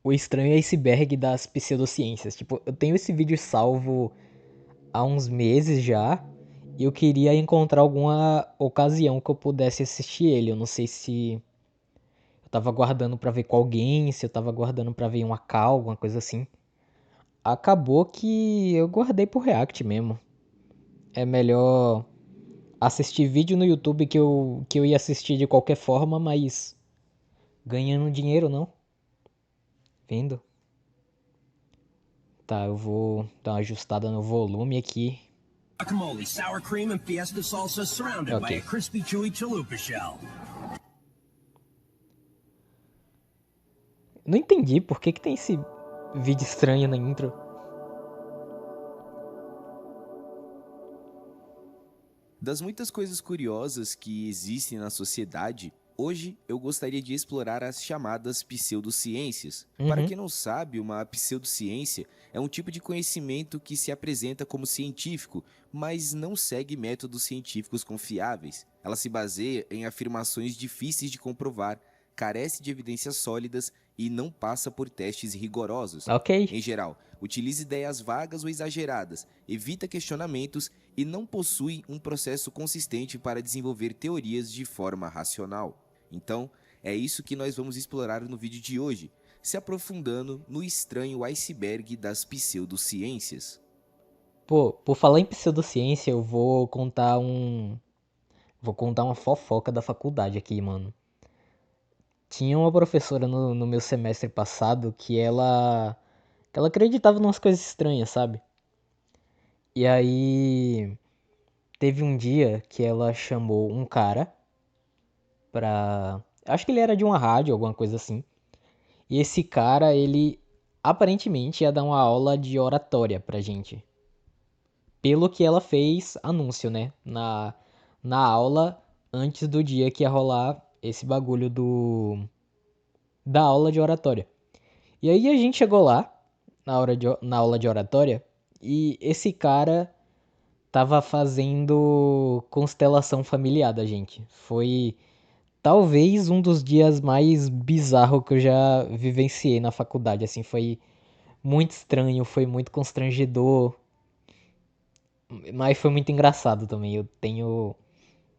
O estranho iceberg das pseudociências. Tipo, eu tenho esse vídeo salvo há uns meses já. E eu queria encontrar alguma ocasião que eu pudesse assistir ele. Eu não sei se eu tava guardando pra ver com alguém, se eu tava guardando pra ver em uma call, alguma coisa assim. Acabou que eu guardei pro React mesmo. É melhor assistir vídeo no YouTube que eu ia assistir de qualquer forma, mas ganhando dinheiro não. Vendo? Tá, eu vou dar uma ajustada no volume aqui. Guacamole, sour cream, and fiesta salsa surrounded by a Ok. crispy, chewy chalupa shell. Não entendi por que tem esse vídeo estranho na intro. Das muitas coisas curiosas que existem na sociedade, hoje eu gostaria de explorar as chamadas pseudociências. Para Uhum. quem não sabe, uma pseudociência é um tipo de conhecimento que se apresenta como científico, mas não segue métodos científicos confiáveis. Ela se baseia em afirmações difíceis de comprovar, carece de evidências sólidas e não passa por testes rigorosos. Ok. Em geral, utiliza ideias vagas ou exageradas, evita questionamentos e não possui um processo consistente para desenvolver teorias de forma racional. Então, é isso que nós vamos explorar no vídeo de hoje, se aprofundando no estranho iceberg das pseudociências. Pô, por falar em pseudociência, eu vou contar um. Vou contar uma fofoca da faculdade aqui, mano. Tinha uma professora no meu semestre passado que ela acreditava em umas coisas estranhas, sabe? E aí teve um dia que ela chamou um cara pra. Acho que ele era de uma rádio, alguma coisa assim. E esse cara, ele aparentemente ia dar uma aula de oratória pra gente. Pelo que ela fez anúncio, né? Na aula antes do dia que ia rolar esse bagulho da aula de oratória. E aí a gente chegou lá na aula de oratória e esse cara tava fazendo constelação familiar da gente. Foi talvez um dos dias mais bizarros que eu já vivenciei na faculdade, assim, foi muito estranho, foi muito constrangedor, mas foi muito engraçado também. Eu tenho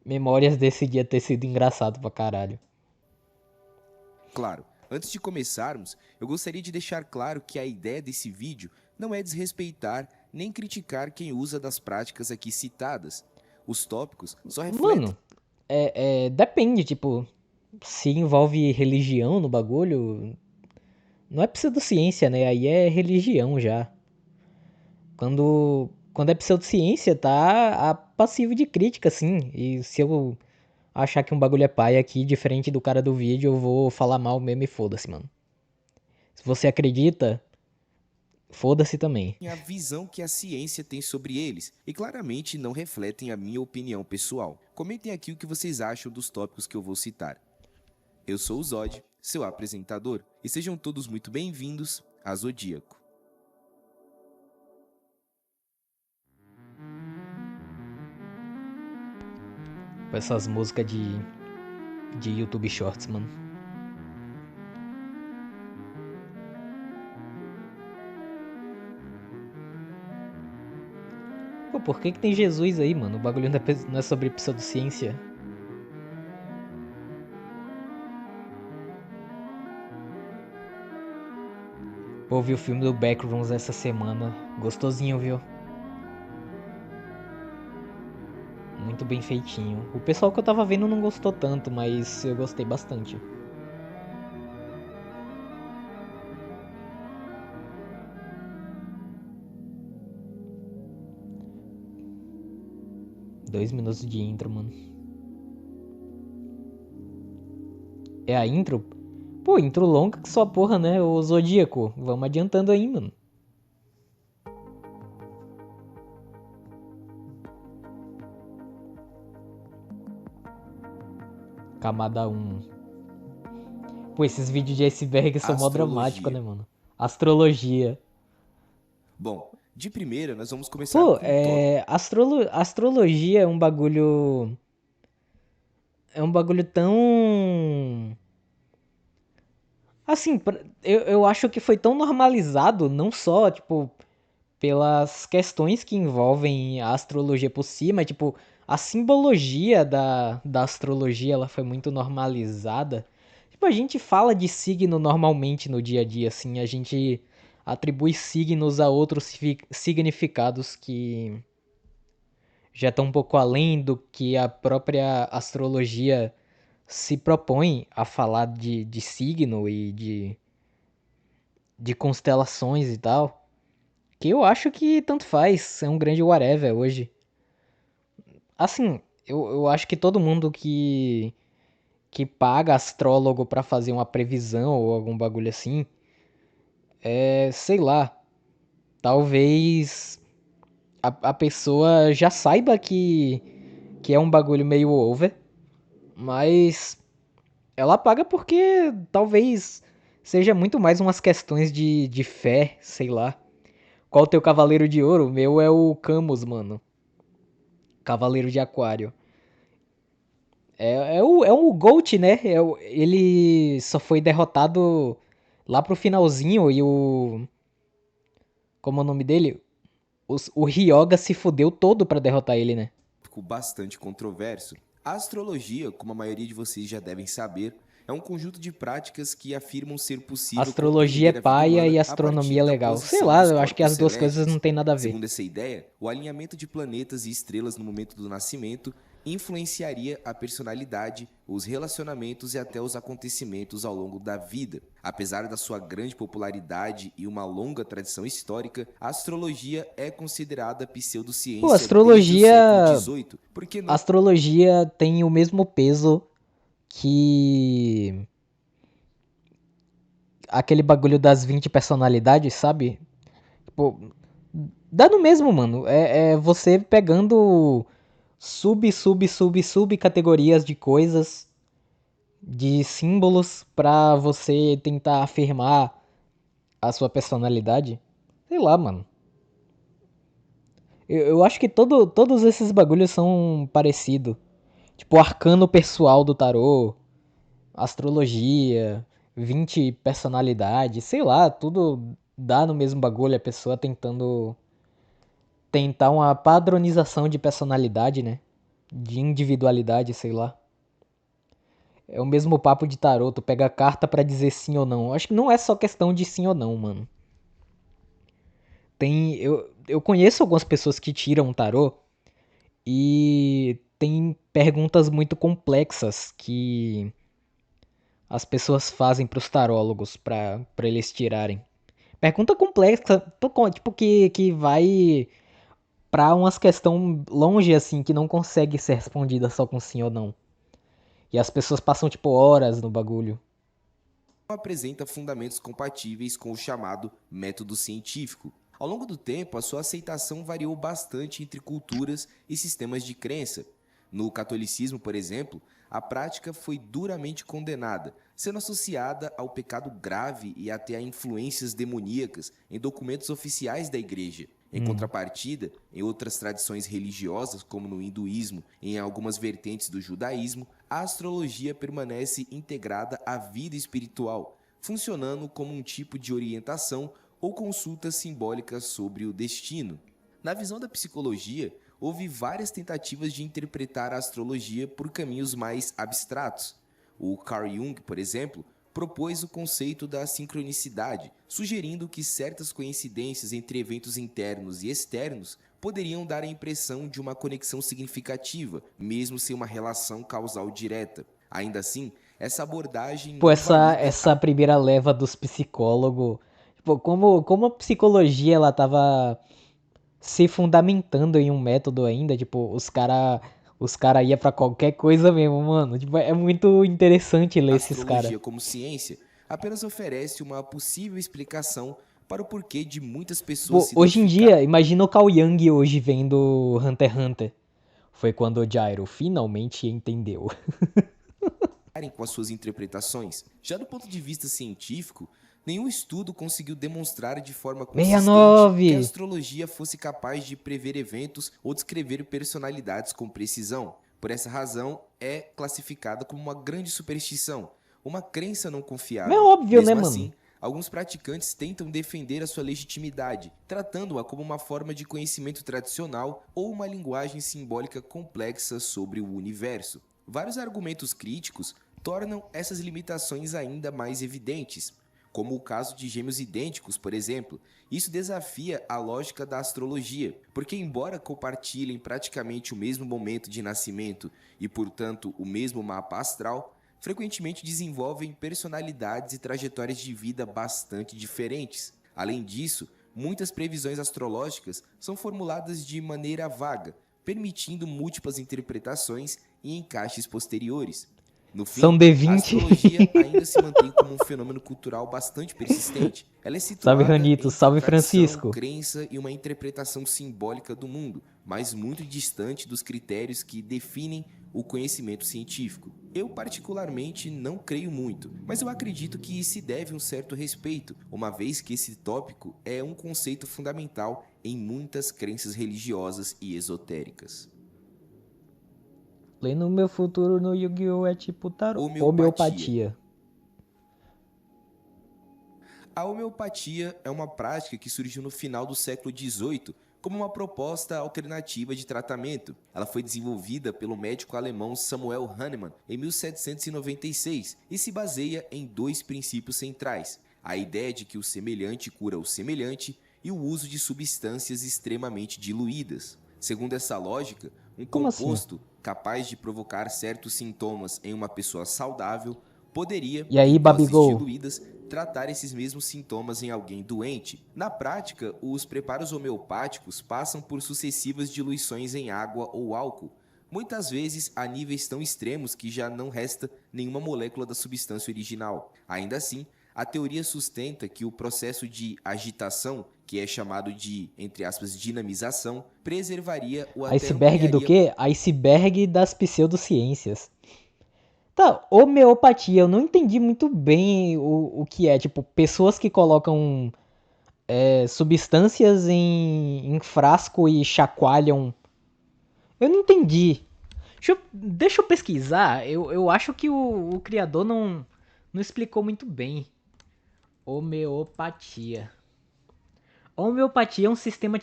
memórias desse dia ter sido engraçado pra caralho. Claro, antes de começarmos, eu gostaria de deixar claro que a ideia desse vídeo não é desrespeitar nem criticar quem usa das práticas aqui citadas. Os tópicos só refletem. Mano, depende, tipo, se envolve religião no bagulho, não é pseudociência, né? Aí é religião já. Quando é pseudociência, tá a passivo de crítica, assim. E se eu achar que um bagulho é pai aqui, diferente do cara do vídeo, eu vou falar mal mesmo e foda-se, mano. Se você acredita, foda-se também. A visão que a ciência tem sobre eles e claramente não refletem a minha opinião pessoal. Comentem aqui o que vocês acham dos tópicos que eu vou citar. Eu sou o Zod, seu apresentador, e sejam todos muito bem-vindos a Zodíaco. Com essas músicas de YouTube Shorts, mano. Pô, por que tem Jesus aí, mano? O bagulho não é sobre pseudociência. Pô, vi o filme do Backrooms essa semana. Gostosinho, viu? Muito bem feitinho. O pessoal que eu tava vendo não gostou tanto, mas eu gostei bastante. Dois minutos de intro, mano. É a intro? Pô, intro longa que só porra, né? O Zodíaco. Vamos adiantando aí, mano. Camada um. Pô, esses vídeos de iceberg são mó dramáticos, né, Astrologia. mano? Astrologia. Bom, de primeira nós vamos começar Pô, com um tópico. astrologia é um bagulho. É um bagulho tão. Assim, eu acho que foi tão normalizado, não só, tipo, pelas questões que envolvem a astrologia por si, mas, tipo, a simbologia da astrologia, ela foi muito normalizada. Tipo, a gente fala de signo normalmente no dia a dia, assim, a gente atribui signos a outros significados que já estão um pouco além do que a própria astrologia se propõe a falar de signo e de constelações e tal. Que eu acho que tanto faz, é um grande whatever hoje. Assim, eu acho que todo mundo que paga astrólogo pra fazer uma previsão ou algum bagulho assim, sei lá, talvez a pessoa já saiba que é um bagulho meio over, mas ela paga porque talvez seja muito mais umas questões de fé, sei lá. Qual o teu cavaleiro de ouro? O meu é o Camus, mano. Cavaleiro de Aquário. É o GOAT, né? Ele só foi derrotado lá pro finalzinho e o. Como é o nome dele? O Ryoga se fudeu todo pra derrotar ele, né? Ficou bastante controverso. A astrologia, como a maioria de vocês já devem saber, é um conjunto de práticas que afirmam ser possível Astrologia é compreender a vida paia e humana a astronomia partir é da legal. Sei posição lá, dos eu acho que corpos as duas coisas não celestes. tem nada a ver. Segundo essa ideia, o alinhamento de planetas e estrelas no momento do nascimento influenciaria a personalidade, os relacionamentos e até os acontecimentos ao longo da vida. Apesar da sua grande popularidade e uma longa tradição histórica, a astrologia é considerada Pô, pseudociência desde o século XVIII, porque não astrologia tem o mesmo peso que aquele bagulho das 20 personalidades, sabe? Tipo, dá no mesmo, mano. É você pegando sub categorias de coisas, de símbolos, pra você tentar afirmar a sua personalidade. Sei lá, mano. Eu acho que todos esses bagulhos são parecidos. Tipo, o arcano pessoal do tarô, astrologia, 20 personalidades, sei lá, tudo dá no mesmo bagulho, a pessoa tentando tentar uma padronização de personalidade, né? De individualidade, sei lá. É o mesmo papo de tarô, tu pega a carta pra dizer sim ou não. Acho que não é só questão de sim ou não, mano. Eu conheço algumas pessoas que tiram tarô e tem perguntas muito complexas que as pessoas fazem pros tarólogos pra eles tirarem. Pergunta complexa, tipo que vai pra umas questão longe assim que não consegue ser respondida só com sim ou não. E as pessoas passam tipo horas no bagulho. apresenta fundamentos compatíveis com o chamado método científico. Ao longo do tempo, a sua aceitação variou bastante entre culturas e sistemas de crença. No catolicismo, por exemplo, a prática foi duramente condenada, sendo associada ao pecado grave e até a influências demoníacas em documentos oficiais da igreja. Em contrapartida, em outras tradições religiosas, como no hinduísmo e em algumas vertentes do judaísmo, a astrologia permanece integrada à vida espiritual, funcionando como um tipo de orientação ou consulta simbólica sobre o destino. Na visão da psicologia, houve várias tentativas de interpretar a astrologia por caminhos mais abstratos. O Carl Jung, por exemplo, propôs o conceito da sincronicidade, sugerindo que certas coincidências entre eventos internos e externos poderiam dar a impressão de uma conexão significativa, mesmo sem uma relação causal direta. Ainda assim, essa abordagem Pô, não valida essa primeira leva dos psicólogos. Tipo, como a psicologia ela tava se fundamentando em um método ainda, tipo, os cara ia pra qualquer coisa mesmo, mano. Tipo, é muito interessante ler a esses cara. astrologia como ciência, apenas oferece uma possível explicação para o porquê de muitas pessoas Tipo, se hoje em identificarem dia, imagina o Cao Yang hoje vendo Hunter x Hunter. Foi quando o Gyro finalmente entendeu. com as suas interpretações. Já do ponto de vista científico, nenhum estudo conseguiu demonstrar de forma consistente que a 69! astrologia fosse capaz de prever eventos ou descrever personalidades com precisão. Por essa razão, é classificada como uma grande superstição, uma crença não Mas é confiável. óbvio, né, Mesmo mano? assim, alguns praticantes tentam defender a sua legitimidade, tratando-a como uma forma de conhecimento tradicional ou uma linguagem simbólica complexa sobre o universo. Vários argumentos críticos tornam essas limitações ainda mais evidentes, como o caso de gêmeos idênticos, por exemplo. Isso desafia a lógica da astrologia, porque embora compartilhem praticamente o mesmo momento de nascimento e, portanto, o mesmo mapa astral, frequentemente desenvolvem personalidades e trajetórias de vida bastante diferentes. Além disso, muitas previsões astrológicas são formuladas de maneira vaga, permitindo múltiplas interpretações e encaixes posteriores. No São fim, a D20. astrologia ainda se mantém como um fenômeno cultural bastante persistente. Ela é Salve, situada Ranito. entre Salve, tradição, Francisco. crença e uma interpretação simbólica do mundo, mas muito distante dos critérios que definem o conhecimento científico. Eu, particularmente, não creio muito, mas eu acredito que se deve um certo respeito, uma vez que esse tópico é um conceito fundamental em muitas crenças religiosas e esotéricas. Lendo meu futuro no Yu-Gi-Oh! É tipo tarô. Homeopatia. Homeopatia. A homeopatia é uma prática que surgiu no final do século XVIII como uma proposta alternativa de tratamento. Ela foi desenvolvida pelo médico alemão Samuel Hahnemann em 1796 e se baseia em dois princípios centrais: a ideia de que o semelhante cura o semelhante e o uso de substâncias extremamente diluídas. Segundo essa lógica, um Como assim? composto capaz de provocar certos sintomas em uma pessoa saudável poderia, E aí, em doses Babigol? diluídas, tratar esses mesmos sintomas em alguém doente. Na prática, os preparos homeopáticos passam por sucessivas diluições em água ou álcool, muitas vezes a níveis tão extremos que já não resta nenhuma molécula da substância original. Ainda assim, a teoria sustenta que o processo de agitação, que é chamado de, entre aspas, dinamização, preservaria ou até Iceberg do ampliaria. quê? Iceberg das pseudociências. Tá, homeopatia, eu não entendi muito bem o que é. Tipo, pessoas que colocam substâncias em frasco e chacoalham. Eu não entendi. Deixa eu pesquisar. Eu acho que o criador não explicou muito bem. Homeopatia. Homeopatia é um sistema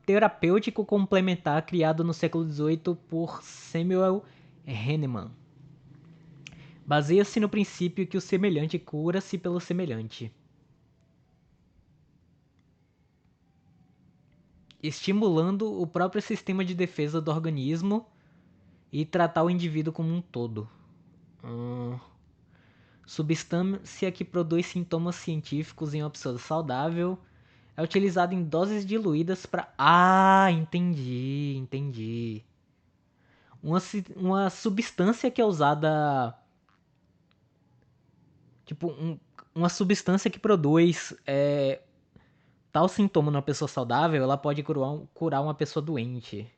terapêutico complementar criado no século XVIII por Samuel Hahnemann. Baseia-se no princípio que o semelhante cura-se pelo semelhante, estimulando o próprio sistema de defesa do organismo e tratar o indivíduo como um todo. Substância que produz sintomas científicos em uma pessoa saudável é utilizada em doses diluídas para... Ah, entendi. Uma substância que é usada... Tipo, uma substância que produz tal sintoma numa pessoa saudável, ela pode curar uma pessoa doente.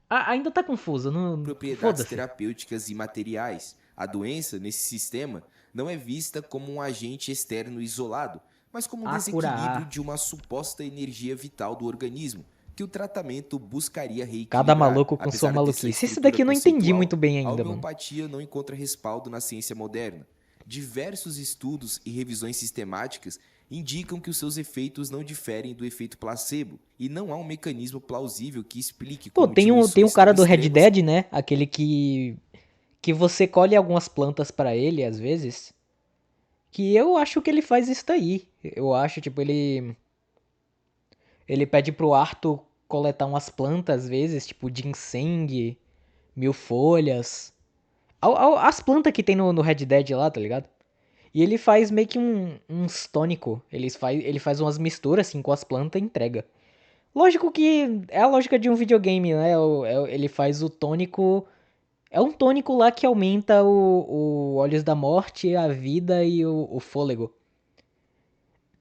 Ainda tá confuso, não... Propriedades Foda-se. terapêuticas e materiais. A doença, nesse sistema, não é vista como um agente externo isolado, mas como um desequilíbrio de uma suposta energia vital do organismo, que o tratamento buscaria reequilibrar. Cada maluco com Apesar sua dessa maluquice. Isso estrutura daqui eu não entendi conceitual, muito bem a ainda, mano. homeopatia não encontra respaldo na ciência moderna. Diversos estudos e revisões sistemáticas indicam que os seus efeitos não diferem do efeito placebo, e não há um mecanismo plausível que explique Pô, como tem um diluições cara tão do Red extremas. Dead, né? Aquele que você colhe algumas plantas pra ele, às vezes. Que eu acho que ele faz isso daí. Eu acho, tipo, ele pede pro Arthur coletar umas plantas, às vezes, tipo ginseng, mil folhas. As plantas que tem no Red Dead lá, tá ligado? E ele faz meio que uns tônico. Ele faz umas misturas assim com as plantas e entrega. Lógico que é a lógica de um videogame, né? Ele faz o tônico. É um tônico lá que aumenta o Olhos da Morte, a vida e o fôlego.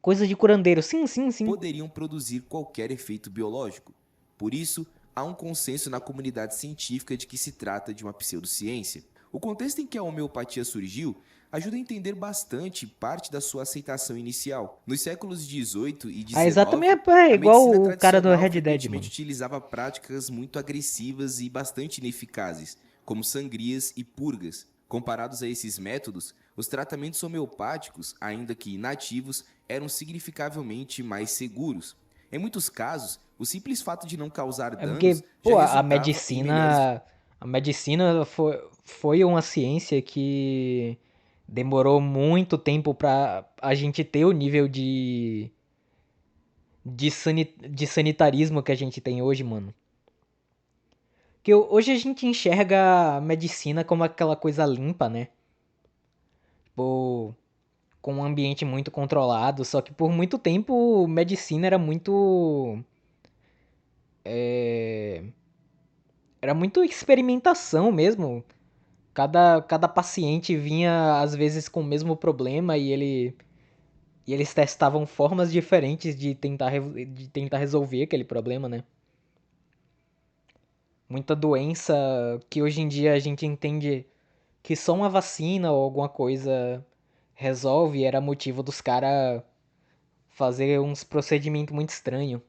Coisa de curandeiro. Sim. Poderiam produzir qualquer efeito biológico. Por isso, há um consenso na comunidade científica de que se trata de uma pseudociência. O contexto em que a homeopatia surgiu ajuda a entender bastante parte da sua aceitação inicial. Nos séculos XVIII e XIX, Exatamente, a igual medicina o cara do tradicional Red Dead, frequentemente mano. utilizava práticas muito agressivas e bastante ineficazes, como sangrias e purgas. Comparados a esses métodos, os tratamentos homeopáticos, ainda que inativos, eram significavelmente mais seguros. Em muitos casos, o simples fato de não causar É danos porque, já pô, a resultava em melhores. medicina. A medicina foi uma ciência que demorou muito tempo pra a gente ter o nível de sanitarismo que a gente tem hoje, mano. Que hoje a gente enxerga a medicina como aquela coisa limpa, né? Tipo, com um ambiente muito controlado. Só que por muito tempo, medicina era muito. Era muito experimentação mesmo. Cada paciente vinha, às vezes, com o mesmo problema e eles testavam formas diferentes de tentar resolver aquele problema, né? Muita doença que hoje em dia a gente entende que só uma vacina ou alguma coisa resolve, era motivo dos caras fazer uns procedimentos muito estranhos.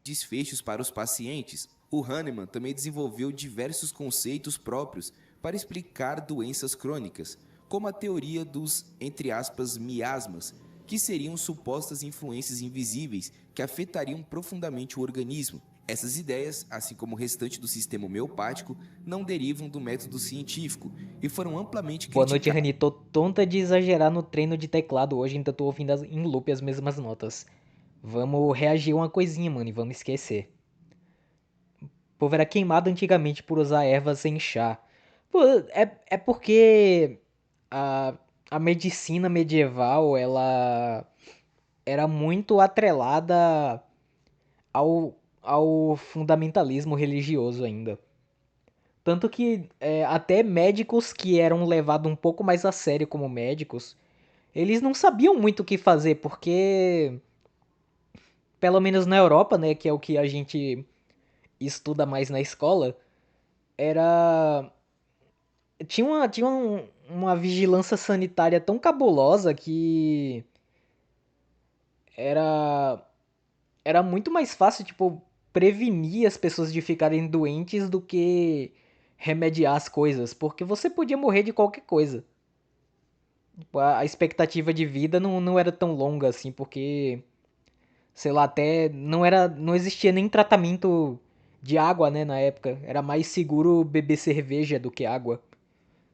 Desfechos para os pacientes. O Hahnemann também desenvolveu diversos conceitos próprios para explicar doenças crônicas, como a teoria dos, entre aspas, miasmas, que seriam supostas influências invisíveis que afetariam profundamente o organismo. Essas ideias, assim como o restante do sistema homeopático, não derivam do método científico e foram amplamente Boa noite, criticadas. Rani. Tô tonta de exagerar no treino de teclado hoje, ainda tô ouvindo em loop as mesmas notas. Vamos reagir a uma coisinha, mano, e vamos esquecer. O povo era queimado antigamente por usar ervas em chá. Pô, é porque a, a medicina medieval, ela era muito atrelada ao fundamentalismo religioso ainda. Tanto que até médicos que eram levados um pouco mais a sério como médicos, eles não sabiam muito o que fazer, porque, pelo menos na Europa, né, que é o que a gente estuda mais na escola, era. Uma vigilância sanitária tão cabulosa que era, era muito mais fácil, tipo, prevenir as pessoas de ficarem doentes do que remediar as coisas, porque você podia morrer de qualquer coisa. Tipo, a expectativa de vida não era tão longa assim, porque, sei lá, até não existia nem tratamento de água, né, na época. Era mais seguro beber cerveja do que água.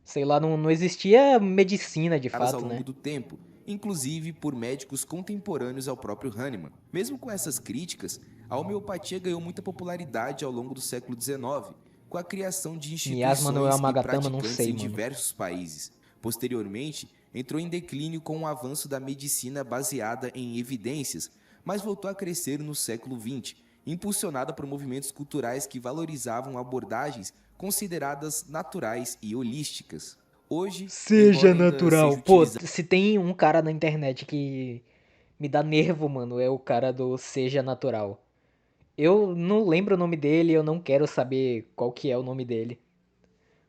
Sei lá, não existia medicina de Ao fato, longo né? do tempo, inclusive por médicos contemporâneos ao próprio Hahnemann. Mesmo com essas críticas, a homeopatia ganhou muita popularidade ao longo do século XIX, com a criação de Miasma não é instituições e Magatama, não praticantes sei, em mano. diversos países. Posteriormente, entrou em declínio com o avanço da medicina baseada em evidências, mas voltou a crescer no século XX, impulsionada por movimentos culturais que valorizavam abordagens consideradas naturais e holísticas. Hoje, Seja embora ainda natural. seja Pô, utilizada se tem um cara na internet que me dá nervo, mano, é o cara do Seja Natural. Eu não lembro o nome dele, eu não quero saber qual que é o nome dele.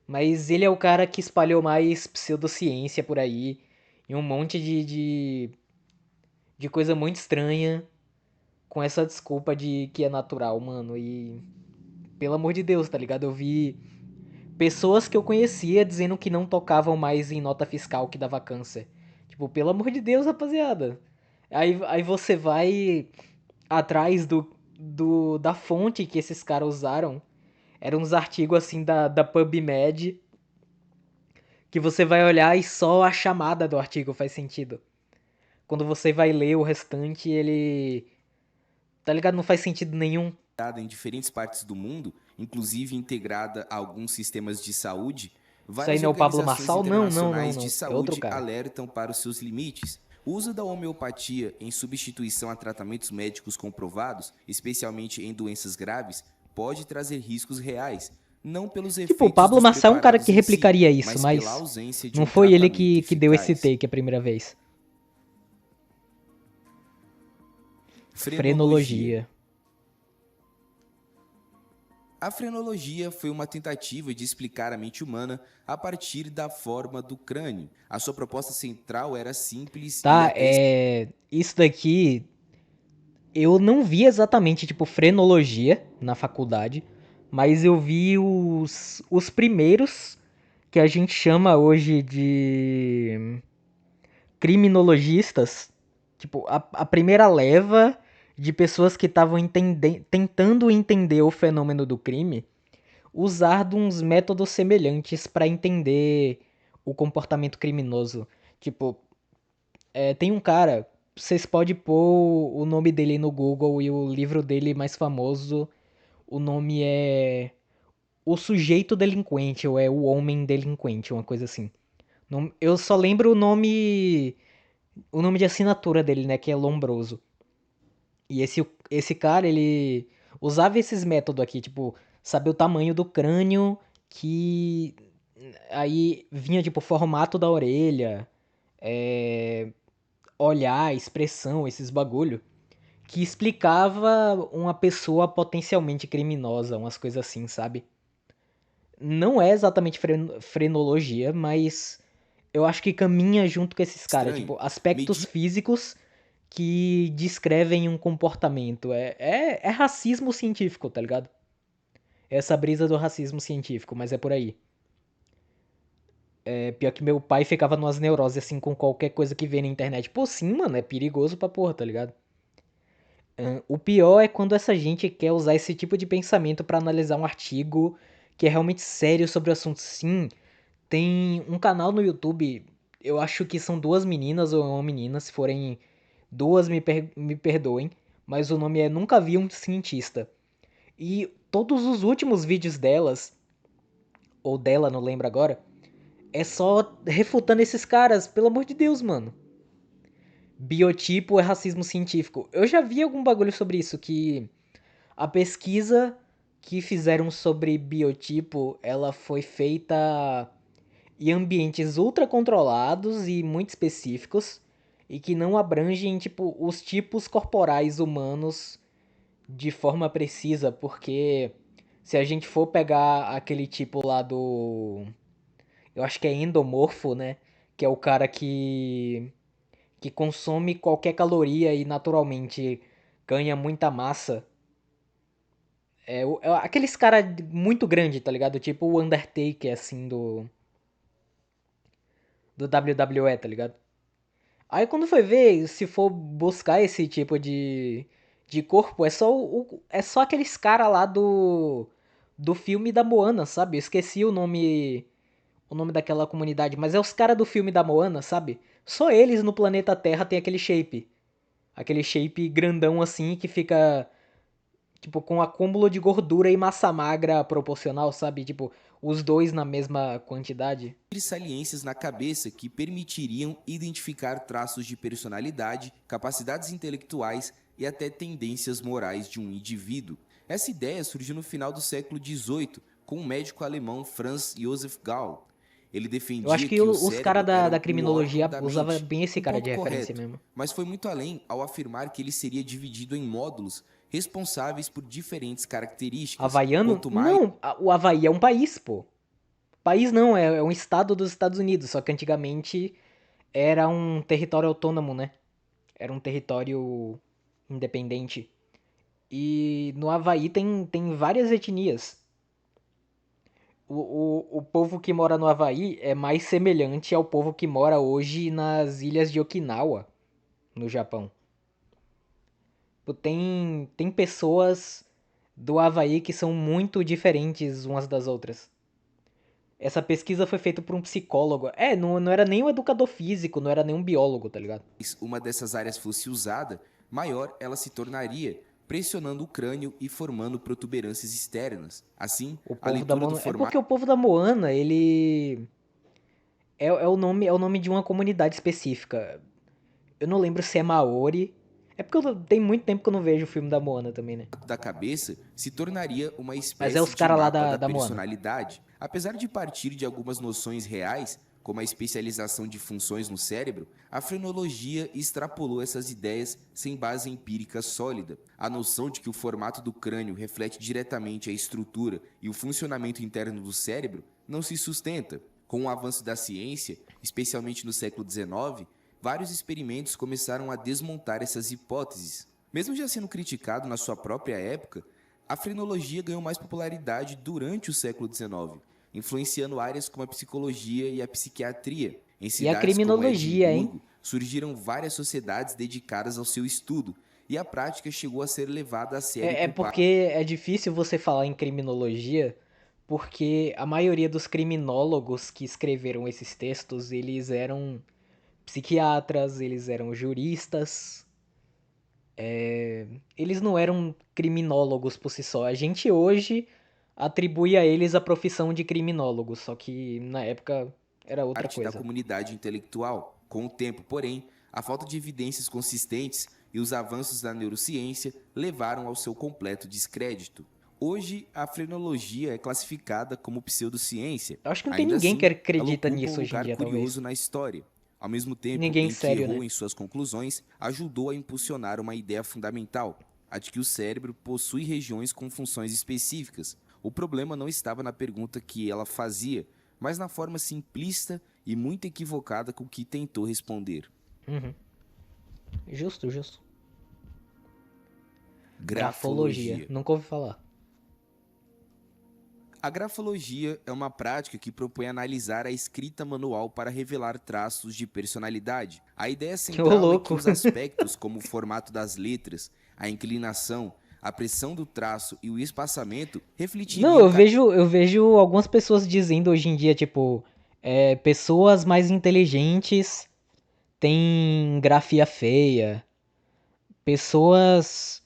Mas ele é o cara que espalhou mais pseudociência por aí. E um monte de coisa muito estranha. Com essa desculpa de que é natural, mano. E. Pelo amor de Deus, tá ligado? Eu vi pessoas que eu conhecia dizendo que não tocavam mais em nota fiscal que dava câncer. Tipo, pelo amor de Deus, rapaziada. Aí você vai atrás da fonte que esses caras usaram. Eram uns artigos assim da PubMed que você vai olhar e só a chamada do artigo faz sentido. Quando você vai ler o restante, ele. Tá ligado? Não faz sentido nenhum. em diferentes partes do mundo, inclusive integrada a alguns sistemas de saúde, Isso aí várias não é o Pablo organizações Marçal? Não, não, não, internacionais de não. É outro saúde cara. alertam para os seus limites. O uso da homeopatia em substituição a tratamentos médicos comprovados, especialmente em doenças graves, pode trazer riscos reais, não pelos Tipo, o efeitos Pablo dos Marçal é um cara que preparados em si, replicaria isso, mas pela mas ausência de não um foi ele tratamento que deu esse eficaz. take a primeira vez. Frenologia. Frenologia. A frenologia foi uma tentativa de explicar a mente humana a partir da forma do crânio. A sua proposta central era simples e Tá, até Isso daqui. Eu não vi exatamente, tipo, frenologia na faculdade. Mas eu vi os primeiros que a gente chama hoje de criminologistas, tipo, a primeira leva de pessoas que estavam tentando entender o fenômeno do crime, usar de uns métodos semelhantes para entender o comportamento criminoso. Tipo, tem um cara, vocês podem pôr o nome dele no Google e o livro dele mais famoso, o nome é O Sujeito Delinquente, ou é O Homem Delinquente, uma coisa assim. Eu só lembro o nome de assinatura dele, né, que é Lombroso. E esse cara, ele usava esses métodos aqui, tipo, saber o tamanho do crânio, que aí vinha, tipo, o formato da orelha, olhar, expressão, esses bagulho, que explicava uma pessoa potencialmente criminosa, umas coisas assim, sabe? Não é exatamente frenologia, mas eu acho que caminha junto com esses caras, Estranho. tipo, aspectos físicos que descrevem um comportamento. É racismo científico, tá ligado? É essa brisa do racismo científico, mas é por aí. É pior que meu pai ficava numas neuroses assim com qualquer coisa que vê na internet. Pô, sim, mano, é perigoso pra porra, tá ligado? O pior é quando essa gente quer usar esse tipo de pensamento pra analisar um artigo que é realmente sério sobre o assunto. Sim, tem um canal no YouTube, eu acho que são duas meninas ou uma menina, se forem duas me perdoem, mas o nome é Nunca Vi um Cientista. E todos os últimos vídeos delas, ou dela, não lembro agora, é só refutando esses caras, pelo amor de Deus, mano. Biotipo é racismo científico. Eu já vi algum bagulho sobre isso, que a pesquisa que fizeram sobre biotipo, ela foi feita em ambientes ultra controlados e muito específicos e que não abrangem tipo os tipos corporais humanos de forma precisa, porque se a gente for pegar aquele tipo lá do, eu acho que é endomorfo, né, que é o cara que consome qualquer caloria e naturalmente ganha muita massa. Aqueles cara muito grande, tá ligado? Tipo o Undertaker assim do WWE, tá ligado? Aí quando foi ver, se for buscar esse tipo de corpo, é só aqueles cara lá do filme da Moana, sabe? Eu esqueci o nome daquela comunidade, mas é os cara do filme da Moana, sabe? Só eles no planeta Terra tem aquele shape. Aquele shape grandão assim que fica tipo com acúmulo de gordura e massa magra proporcional, sabe? Tipo, os dois na mesma quantidade. Saliências na cabeça que permitiriam identificar traços de personalidade, capacidades intelectuais e até tendências morais de um indivíduo. Essa ideia surgiu no final do século XVIII com o médico alemão Franz Josef Gall. Ele Eu acho defendia que que o os cara cérebro era da o órgão criminologia da usava mente, bem esse um cara de ponto referência correto, mesmo. mas foi muito além ao afirmar que ele seria dividido em módulos responsáveis por diferentes características. Havaiano? Quanto mais Não, o Havaí é um país, pô. País não, é um estado dos Estados Unidos, só que antigamente era um território autônomo, né? Era um território independente. E no Havaí tem várias etnias. O povo que mora no Havaí é mais semelhante ao povo que mora hoje nas ilhas de Okinawa, no Japão. Tem pessoas do Havaí que são muito diferentes umas das outras. Essa pesquisa foi feita por um psicólogo. Não era nem um educador físico, não era nem um biólogo, tá ligado? uma dessas áreas fosse usada, maior ela se tornaria, pressionando o crânio e formando protuberâncias externas. Assim, O a povo da leitura do Moana. É formato porque o povo da Moana, ele. É o nome de uma comunidade específica. Eu não lembro se é Maori. É porque tem muito tempo que eu não vejo o filme da Moana também, né? da cabeça se tornaria uma Mas é espécie os de caras lá mapa da da Moana. personalidade. Apesar de partir de algumas noções reais, como a especialização de funções no cérebro, a frenologia extrapolou essas ideias sem base empírica sólida. A noção de que o formato do crânio reflete diretamente a estrutura e o funcionamento interno do cérebro não se sustenta. Com o avanço da ciência, especialmente no século XIX, vários experimentos começaram a desmontar essas hipóteses. Mesmo já sendo criticado na sua própria época, a frenologia ganhou mais popularidade durante o século XIX, influenciando áreas como a psicologia e a psiquiatria. Em E a cidades como criminologia, hein? Edimburgo, surgiram várias sociedades dedicadas ao seu estudo, e a prática chegou a ser levada a sério É por porque é difícil você falar em criminologia, porque a maioria dos criminólogos que escreveram esses textos, eles eram psiquiatras, eles eram juristas, eles não eram criminólogos por si só. A gente hoje atribui a eles a profissão de criminólogos, só que na época era outra parte da coisa. comunidade intelectual. Com o tempo, porém, a falta de evidências consistentes e os avanços da neurociência levaram ao seu completo descrédito. Hoje, a frenologia é classificada como pseudociência. Eu acho que não tem Ainda ninguém assim, que ela acredita ocupa um nisso hoje em lugar dia, talvez. curioso na história. Ao mesmo tempo Ninguém em que sério, errou né? em suas conclusões, ajudou a impulsionar uma ideia fundamental, a de que o cérebro possui regiões com funções específicas. O problema não estava na pergunta que ela fazia, mas na forma simplista e muito equivocada com que tentou responder. Justo, justo. Grafologia. Nunca ouvi falar. A grafologia é uma prática que propõe analisar a escrita manual para revelar traços de personalidade. A ideia central é que louco. os aspectos como o formato das letras, a inclinação, a pressão do traço e o espaçamento Não, refletiriam eu vejo algumas pessoas dizendo hoje em dia, tipo, pessoas mais inteligentes têm grafia feia, pessoas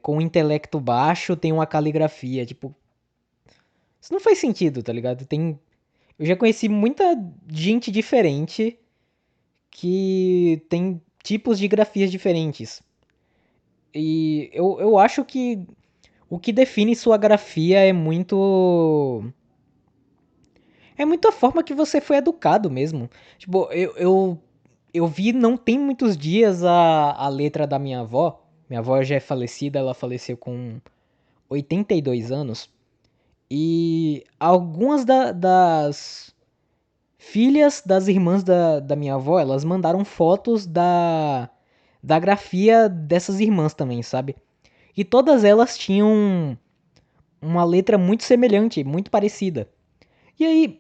com intelecto baixo têm uma caligrafia, tipo, isso não faz sentido, tá ligado? Eu já conheci muita gente diferente que tem tipos de grafias diferentes. E eu acho que o que define sua grafia é muito. É muito a forma que você foi educado mesmo. Tipo, eu vi não tem muitos dias a letra da minha avó. Minha avó já é falecida, ela faleceu com 82 anos. E algumas das filhas das irmãs da minha avó, elas mandaram fotos da grafia dessas irmãs também, sabe? E todas elas tinham uma letra muito semelhante, muito parecida. E aí,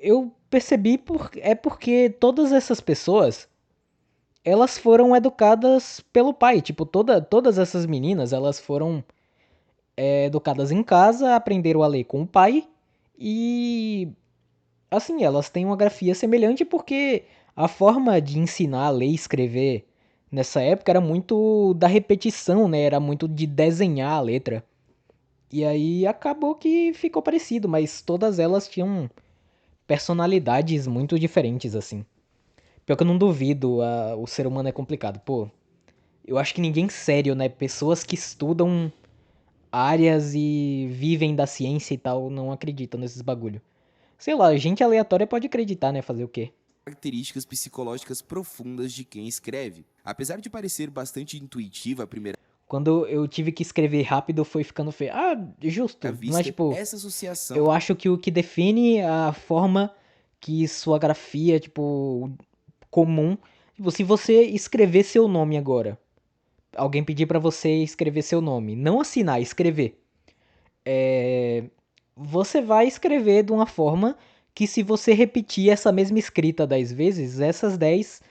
eu percebi porque todas essas pessoas, elas foram educadas pelo pai. Tipo, todas essas meninas, elas foram educadas em casa, aprenderam a ler com o pai. E, assim, elas têm uma grafia semelhante porque a forma de ensinar a ler e escrever nessa época era muito da repetição, né? Era muito de desenhar a letra. E aí acabou que ficou parecido, mas todas elas tinham personalidades muito diferentes, assim. Pior que eu não duvido, o ser humano é complicado. Pô, eu acho que ninguém sério, né? Pessoas que estudam áreas e vivem da ciência e tal, não acreditam nesses bagulho. Sei lá, gente aleatória pode acreditar, né? Fazer o quê? características psicológicas profundas de quem escreve. Apesar de parecer bastante intuitiva à primeira Quando eu tive que escrever rápido foi ficando feio. Ah, justo. Mas, vista, tipo, essa associação eu acho que o que define a forma que sua grafia, tipo, comum. Tipo, se você escrever seu nome agora, alguém pedir pra você escrever seu nome, não assinar, escrever, você vai escrever de uma forma que se você repetir essa mesma escrita 10 vezes, essas 10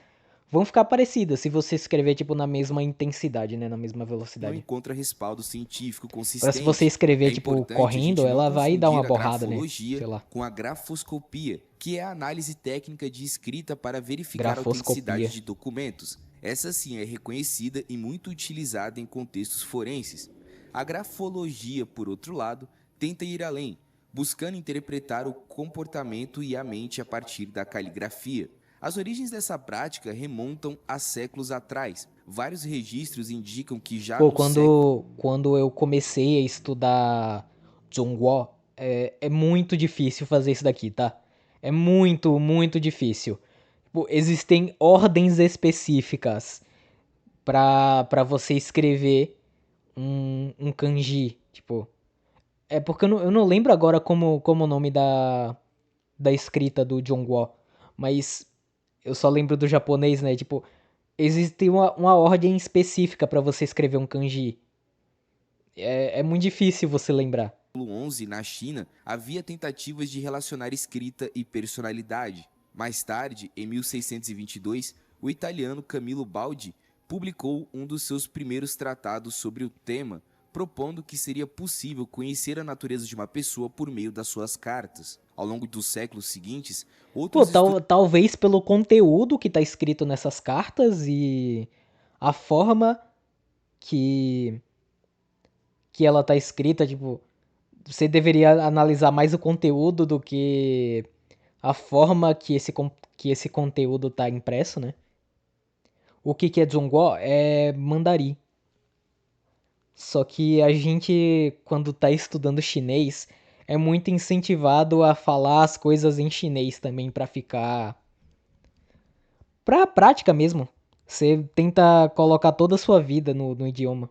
vão ficar parecidas se você escrever tipo na mesma intensidade, né, na mesma não velocidade. encontra respaldo científico Agora se você consistente. É escrever tipo importante a correndo, gente não ela vai dar uma confundir a borrada, né? grafologia Sei lá. com a grafoscopia, que é a análise técnica de escrita para verificar a autenticidade Grafoscopia. de documentos. Essa sim é reconhecida e muito utilizada em contextos forenses. A grafologia, por outro lado, tenta ir além, buscando interpretar o comportamento e a mente a partir da caligrafia. As origens dessa prática remontam a séculos atrás. Vários registros indicam que já Pô, no século quando eu comecei a estudar Zhongguo, é muito difícil fazer isso daqui, tá? É muito, muito difícil. Tipo, existem ordens específicas pra você escrever um kanji. Tipo, é porque eu não lembro agora como o nome da escrita do Zhongguo, mas eu só lembro do japonês, né? Tipo, existe uma ordem específica pra você escrever um kanji. É muito difícil você lembrar. XI, na China, havia tentativas de relacionar escrita e personalidade. Mais tarde, em 1622, o italiano Camillo Baldi publicou um dos seus primeiros tratados sobre o tema, propondo que seria possível conhecer a natureza de uma pessoa por meio das suas cartas. Ao longo dos séculos seguintes, Pô, outros talvez pelo conteúdo que tá escrito nessas cartas e a forma que, que ela tá escrita, tipo, você deveria analisar mais o conteúdo do que a forma que esse conteúdo tá impresso, né? O que é Zhongguo? É mandarim. Só que a gente, quando tá estudando chinês, é muito incentivado a falar as coisas em chinês também pra ficar pra prática mesmo. Você tenta colocar toda a sua vida no idioma.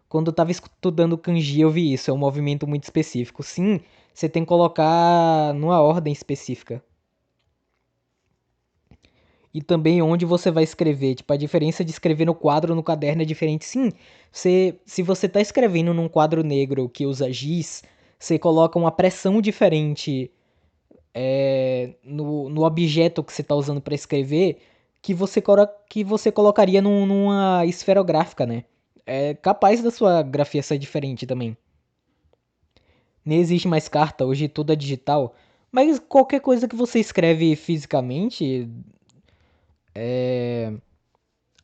Quando eu tava estudando kanji, eu vi isso. É um movimento muito específico. Sim, você tem que colocar numa ordem específica. E também onde você vai escrever. Tipo, a diferença de escrever no quadro ou no caderno é diferente. Sim, se você tá escrevendo num quadro negro que usa giz, você coloca uma pressão diferente no objeto que você está usando para escrever que você colocaria numa esferográfica, né? É capaz da sua grafia ser diferente também. Nem existe mais carta, hoje tudo é digital. Mas qualquer coisa que você escreve fisicamente,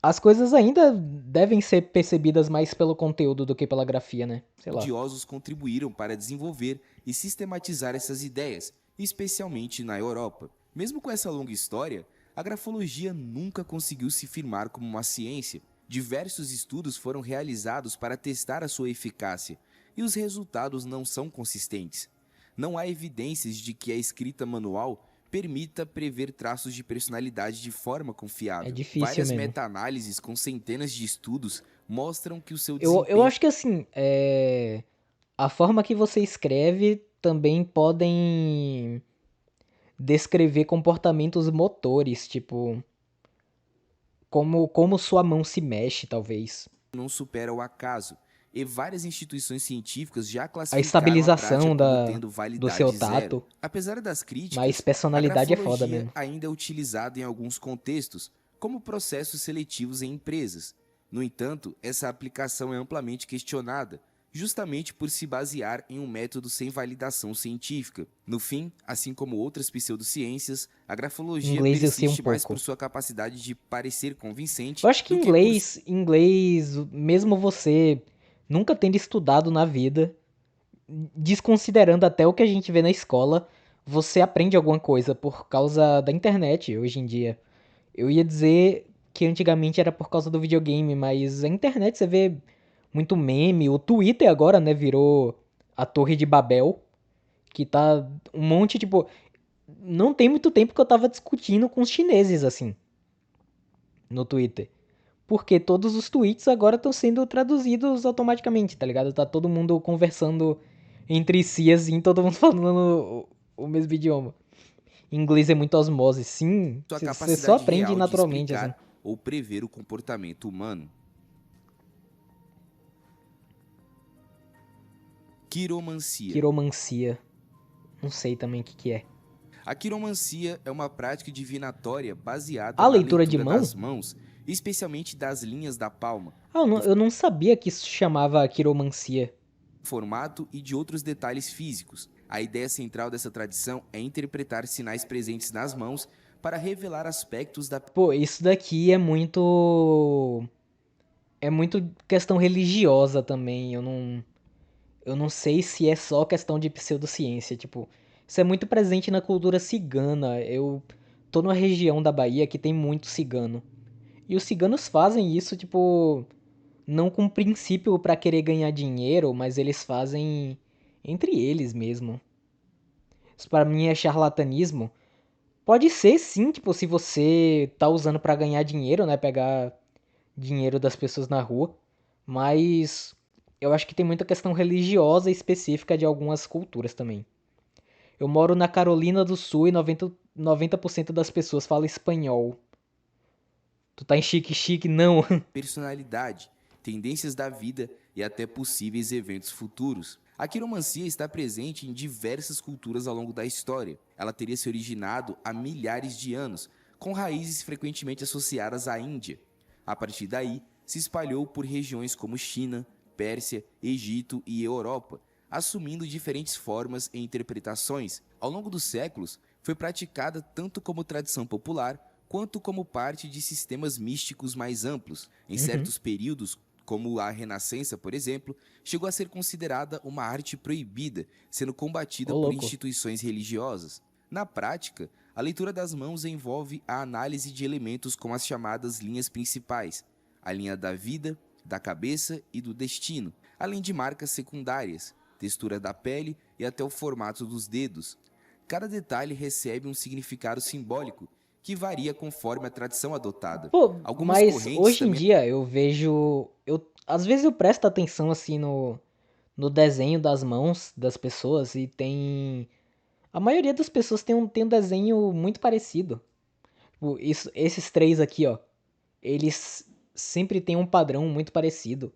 as coisas ainda devem ser percebidas mais pelo conteúdo do que pela grafia, né? Sei lá. estudiosos contribuíram para desenvolver e sistematizar essas ideias, especialmente na Europa. Mesmo com essa longa história, a grafologia nunca conseguiu se firmar como uma ciência. Diversos estudos foram realizados para testar a sua eficácia, e os resultados não são consistentes. Não há evidências de que a escrita manual permita prever traços de personalidade de forma É confiável. difícil Várias mesmo. meta-análises com centenas de estudos mostram que o seu Eu desempenho acho que assim, a forma que você escreve também podem descrever comportamentos motores, tipo, como sua mão se mexe, talvez. não supera o acaso, e várias instituições científicas já A classificaram a prática estabilização como tendo do seu validade zero. tato, Apesar das mas críticas, a personalidade é foda grafologia mesmo. ainda é utilizada em alguns contextos, como processos seletivos em empresas. No entanto, essa aplicação é amplamente questionada, justamente por se basear em um método sem validação científica. No fim, assim como outras pseudociências, a grafologia Inglês eu sei um persiste mais por pouco. sua capacidade de parecer convincente Eu acho que do que por inglês, mesmo você nunca tendo estudado na vida, desconsiderando até o que a gente vê na escola, você aprende alguma coisa por causa da internet hoje em dia. Eu ia dizer que antigamente era por causa do videogame, mas a internet você vê muito meme. O Twitter agora, né, virou a Torre de Babel, que tá um monte, tipo, não tem muito tempo que eu tava discutindo com os chineses assim no Twitter. Porque todos os tweets agora estão sendo traduzidos automaticamente, tá ligado? Tá todo mundo conversando entre si assim, todo mundo falando o mesmo idioma. Inglês é muito osmose, sim. sua Você só capacidade aprende real de naturalmente, assim. explicar ou prever o comportamento humano. Quiromancia. Quiromancia. Não sei também o que é. A quiromancia é uma prática divinatória baseada A na leitura de leitura mão? das mãos, especialmente das linhas da palma, Ah, eu não sabia que isso chamava quiromancia. formato e de outros detalhes físicos. A ideia central dessa tradição é interpretar sinais presentes nas mãos para revelar aspectos da Pô, isso daqui é muito. É muito questão religiosa também. Eu não sei se é só questão de pseudociência. Tipo, isso é muito presente na cultura cigana. Eu tô numa região da Bahia que tem muito cigano. E os ciganos fazem isso, tipo, não com princípio pra querer ganhar dinheiro, mas eles fazem entre eles mesmo. Isso pra mim é charlatanismo. Pode ser sim, tipo, se você tá usando pra ganhar dinheiro, né, pegar dinheiro das pessoas na rua, mas eu acho que tem muita questão religiosa específica de algumas culturas também. Eu moro na Carolina do Sul e 90% das pessoas falam espanhol. Tu tá em chique-chique? Não. personalidade, tendências da vida e até possíveis eventos futuros. A quiromancia está presente em diversas culturas ao longo da história. Ela teria se originado há milhares de anos, com raízes frequentemente associadas à Índia. A partir daí, se espalhou por regiões como China, Pérsia, Egito e Europa, assumindo diferentes formas e interpretações. Ao longo dos séculos, foi praticada tanto como tradição popular, quanto como parte de sistemas místicos mais amplos. Em Uhum. certos períodos, como a Renascença, por exemplo, chegou a ser considerada uma arte proibida, sendo combatida Ô, por louco. instituições religiosas. Na prática, a leitura das mãos envolve a análise de elementos como as chamadas linhas principais, a linha da vida, da cabeça e do destino, além de marcas secundárias, textura da pele e até o formato dos dedos. Cada detalhe recebe um significado simbólico que varia conforme a tradição adotada. Pô, Algumas mas correntes hoje em também dia eu vejo. Às vezes eu presto atenção assim no desenho das mãos das pessoas e tem. A maioria das pessoas tem um desenho muito parecido. Tipo, esses três aqui, ó. Eles sempre têm um padrão muito parecido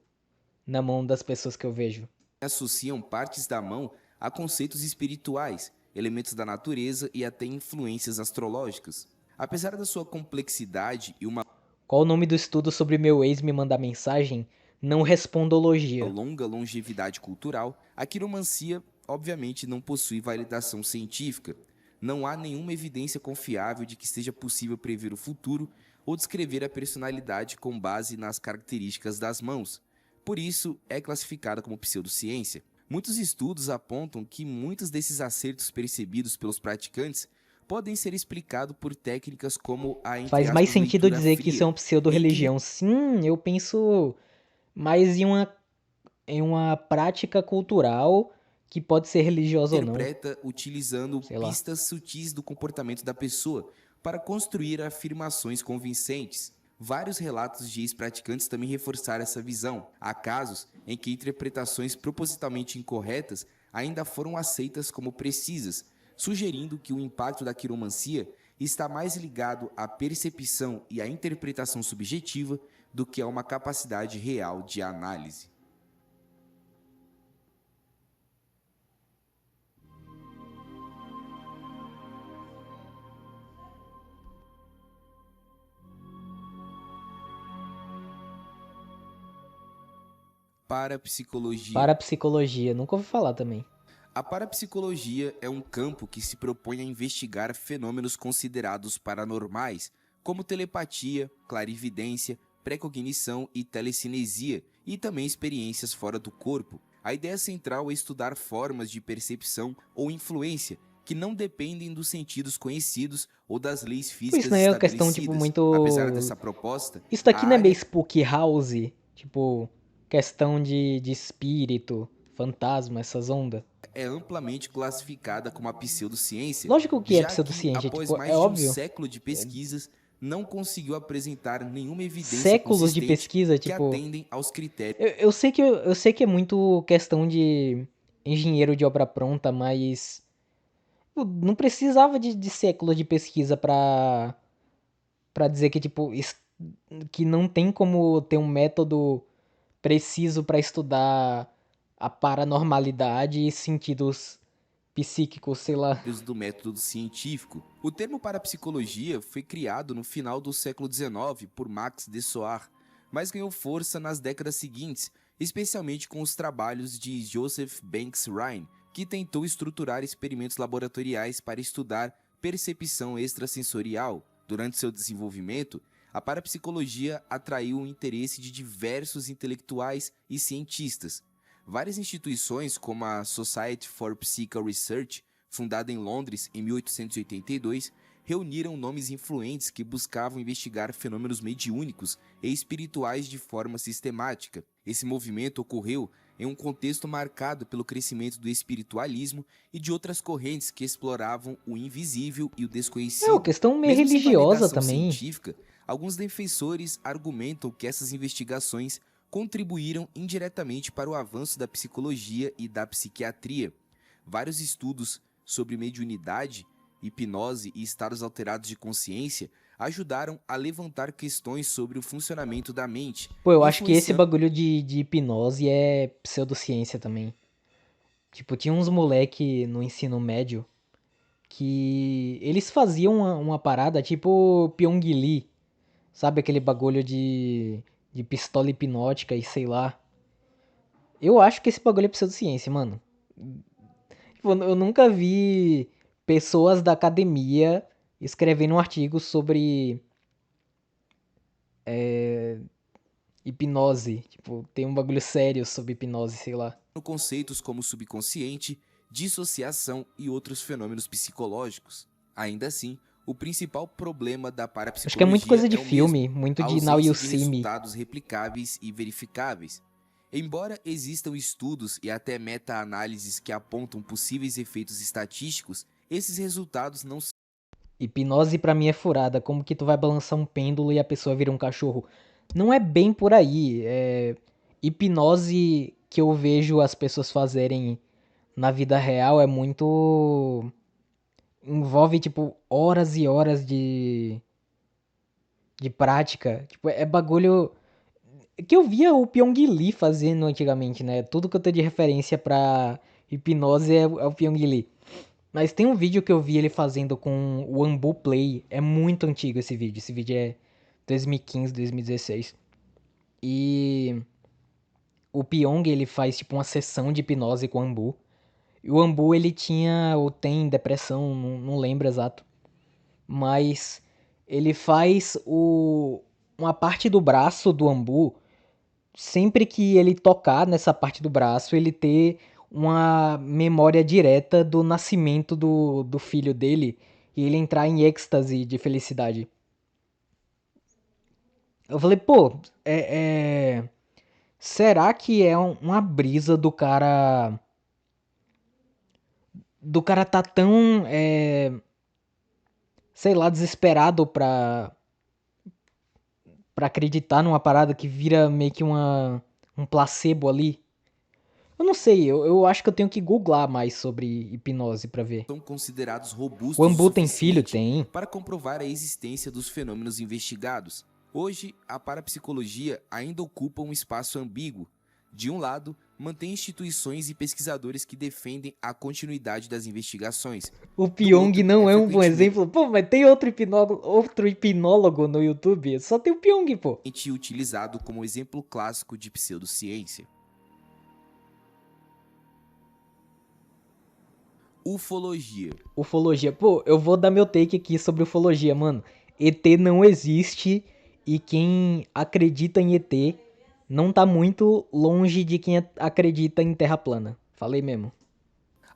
na mão das pessoas que eu vejo. associam partes da mão a conceitos espirituais, elementos da natureza e até influências astrológicas. Apesar da sua complexidade e uma Qual o nome do estudo sobre meu ex me mandar mensagem? Não respondologia. longa longevidade cultural, a quiromancia obviamente não possui validação científica. Não há nenhuma evidência confiável de que seja possível prever o futuro ou descrever a personalidade com base nas características das mãos. Por isso, é classificada como pseudociência. Muitos estudos apontam que muitos desses acertos percebidos pelos praticantes podem ser explicados por técnicas como a, entre Faz mais aspas, sentido leitura dizer que isso é fria, uma em que pseudo-religião. Sim, eu penso mais em uma prática cultural que pode ser religiosa ou não. interpreta utilizando Sei lá. pistas sutis do comportamento da pessoa para construir afirmações convincentes. Vários relatos de ex-praticantes também reforçaram essa visão. Há casos em que interpretações propositalmente incorretas ainda foram aceitas como precisas, sugerindo que o impacto da quiromancia está mais ligado à percepção e à interpretação subjetiva do que a uma capacidade real de análise. Parapsicologia. Parapsicologia, nunca ouvi falar também. A parapsicologia é um campo que se propõe a investigar fenômenos considerados paranormais, como telepatia, clarividência, precognição e telecinesia, e também experiências fora do corpo. A ideia central é estudar formas de percepção ou influência que não dependem dos sentidos conhecidos ou das leis Pô, isso físicas não é uma questão, tipo, estabelecidas. Apesar muito. dessa proposta, Isso a daqui não é meio área Spook House? Tipo, questão de espírito, fantasma, essas ondas? é amplamente classificada como a pseudociência, Lógico que é já que, pseudociência, após tipo, é mais de um óbvio. século de pesquisas, não conseguiu apresentar nenhuma evidência Séculos de consistente pesquisa, que tipo. atendem aos critérios Eu sei que é muito questão de engenheiro de obra pronta, mas. Pô, não precisava de séculos de pesquisa pra dizer que, tipo, que não tem como ter um método preciso pra estudar a paranormalidade e sentidos psíquicos, sei lá. do método científico. O termo parapsicologia foi criado no final do século XIX por Max Dessoir, mas ganhou força nas décadas seguintes, especialmente com os trabalhos de Joseph Banks Rhine, que tentou estruturar experimentos laboratoriais para estudar percepção extrasensorial. Durante seu desenvolvimento, a parapsicologia atraiu o interesse de diversos intelectuais e cientistas. Várias instituições, como a Society for Psychical Research, fundada em Londres em 1882, reuniram nomes influentes que buscavam investigar fenômenos mediúnicos e espirituais de forma sistemática. Esse movimento ocorreu em um contexto marcado pelo crescimento do espiritualismo e de outras correntes que exploravam o invisível e o É uma desconhecido. questão meio Mesmo sem religiosa validação também. científica, alguns defensores argumentam que essas investigações contribuíram indiretamente para o avanço da psicologia e da psiquiatria. Vários estudos sobre mediunidade, hipnose e estados alterados de consciência ajudaram a levantar questões sobre o funcionamento da mente, Pô, eu acho que esse influenciando bagulho de hipnose é pseudociência também. Tipo, tinha uns moleque no ensino médio que eles faziam uma parada tipo Pyongyi, sabe aquele bagulho de pistola hipnótica e sei lá. Eu acho que esse bagulho é pseudociência, mano. Tipo, eu nunca vi pessoas da academia escrevendo um artigo sobre hipnose. Tipo, tem um bagulho sério sobre hipnose, sei lá. Conceitos como subconsciente, dissociação e outros fenômenos psicológicos. Ainda assim, o principal problema da Acho que é muito parapsicologia coisa de é o mesmo: filme, muito a de Now You ausência de See Me. resultados replicáveis e verificáveis. Embora existam estudos e até meta-análises que apontam possíveis efeitos estatísticos, esses resultados não são Hipnose pra mim é furada. Como que tu vai balançar um pêndulo e a pessoa vira um cachorro? Não é bem por aí. Hipnose que eu vejo as pessoas fazerem na vida real é muito. Envolve, tipo, horas e horas de prática. Tipo, é bagulho. Que eu via o Pyong Lee fazendo antigamente, né? Tudo que eu tenho de referência pra hipnose é o Pyong Lee. Mas tem um vídeo que eu vi ele fazendo com o Ambu Play. É muito antigo esse vídeo. Esse vídeo é 2015, 2016. E o Pyong, ele faz tipo uma sessão de hipnose com o Ambu. E o Ambu, ele tinha ou tem depressão, não lembro exato. Mas ele faz uma parte do braço do Ambu. Sempre que ele tocar nessa parte do braço, ele ter uma memória direta do nascimento do filho dele e ele entrar em êxtase de felicidade. Eu falei, pô, será que é uma brisa do cara tá tão, sei lá, desesperado pra acreditar numa parada que vira meio que um placebo ali? Eu não sei, eu acho que eu tenho que googlar mais sobre hipnose pra ver. considerados O robustos o Ambu tem filho? suficiente Tem. para comprovar a existência dos fenômenos investigados. Hoje, a parapsicologia ainda ocupa um espaço ambíguo. De um lado, mantém instituições e pesquisadores que defendem a continuidade das investigações. O Do Pyong outro, não é é um bom frequentemente exemplo. Pô, mas tem outro hipnólogo no YouTube. Só tem o Pyong, pô. utilizado como exemplo clássico de pseudociência. Ufologia. Ufologia. Pô, eu vou dar meu take aqui sobre ufologia, mano. ET não existe e quem acredita em ET não tá muito longe de quem acredita em Terra plana. Falei mesmo.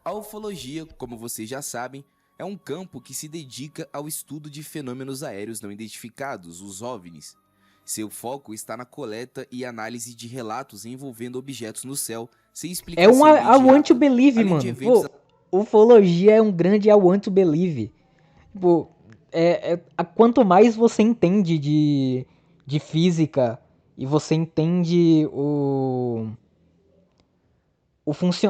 A ufologia, como vocês já sabem, é um campo que se dedica ao estudo de fenômenos aéreos não identificados, os OVNIs. Seu foco está na coleta e análise de relatos envolvendo objetos no céu sem É explicação I want to imediata, believe, além de mano. eventos. Pô, ufologia é um grande I want to believe. Tipo, quanto mais você entende de física e você entende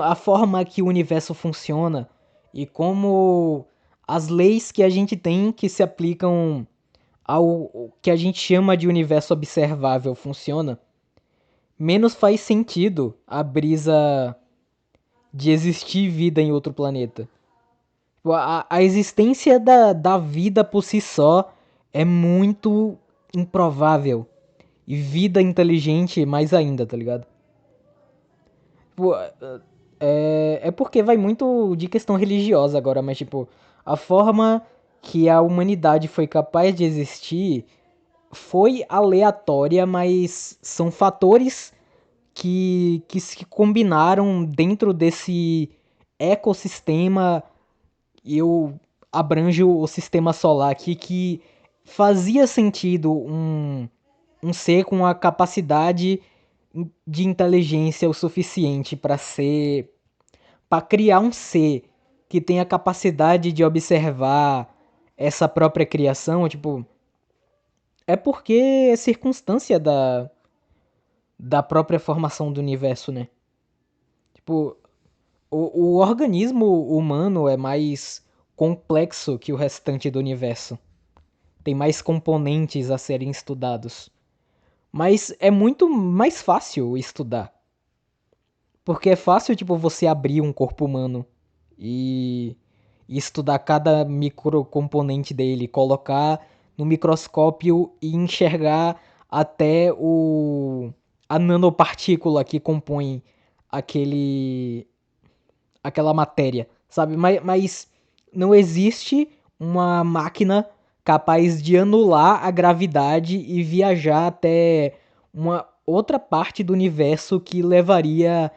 a forma que o universo funciona e como as leis que a gente tem que se aplicam ao que a gente chama de universo observável funciona, menos faz sentido a brisa de existir vida em outro planeta. Tipo, a existência da vida por si só é muito improvável. E vida inteligente mais ainda, tá ligado? Tipo, é porque vai muito de questão religiosa agora, mas tipo, a forma que a humanidade foi capaz de existir foi aleatória, mas são fatores que se combinaram dentro desse ecossistema. E eu abranjo o sistema solar aqui que fazia sentido um ser com a capacidade de inteligência o suficiente para criar um ser que tem a capacidade de observar essa própria criação, tipo, é porque é circunstância da própria formação do universo, né? Tipo, o organismo humano é mais complexo que o restante do universo. Tem mais componentes a serem estudados. Mas é muito mais fácil estudar. Porque é fácil, tipo, você abrir um corpo humano e, e estudar cada microcomponente dele, colocar no microscópio e enxergar até a nanopartícula que compõe aquele aquela matéria, sabe? Mas não existe uma máquina capaz de anular a gravidade e viajar até uma outra parte do universo que levaria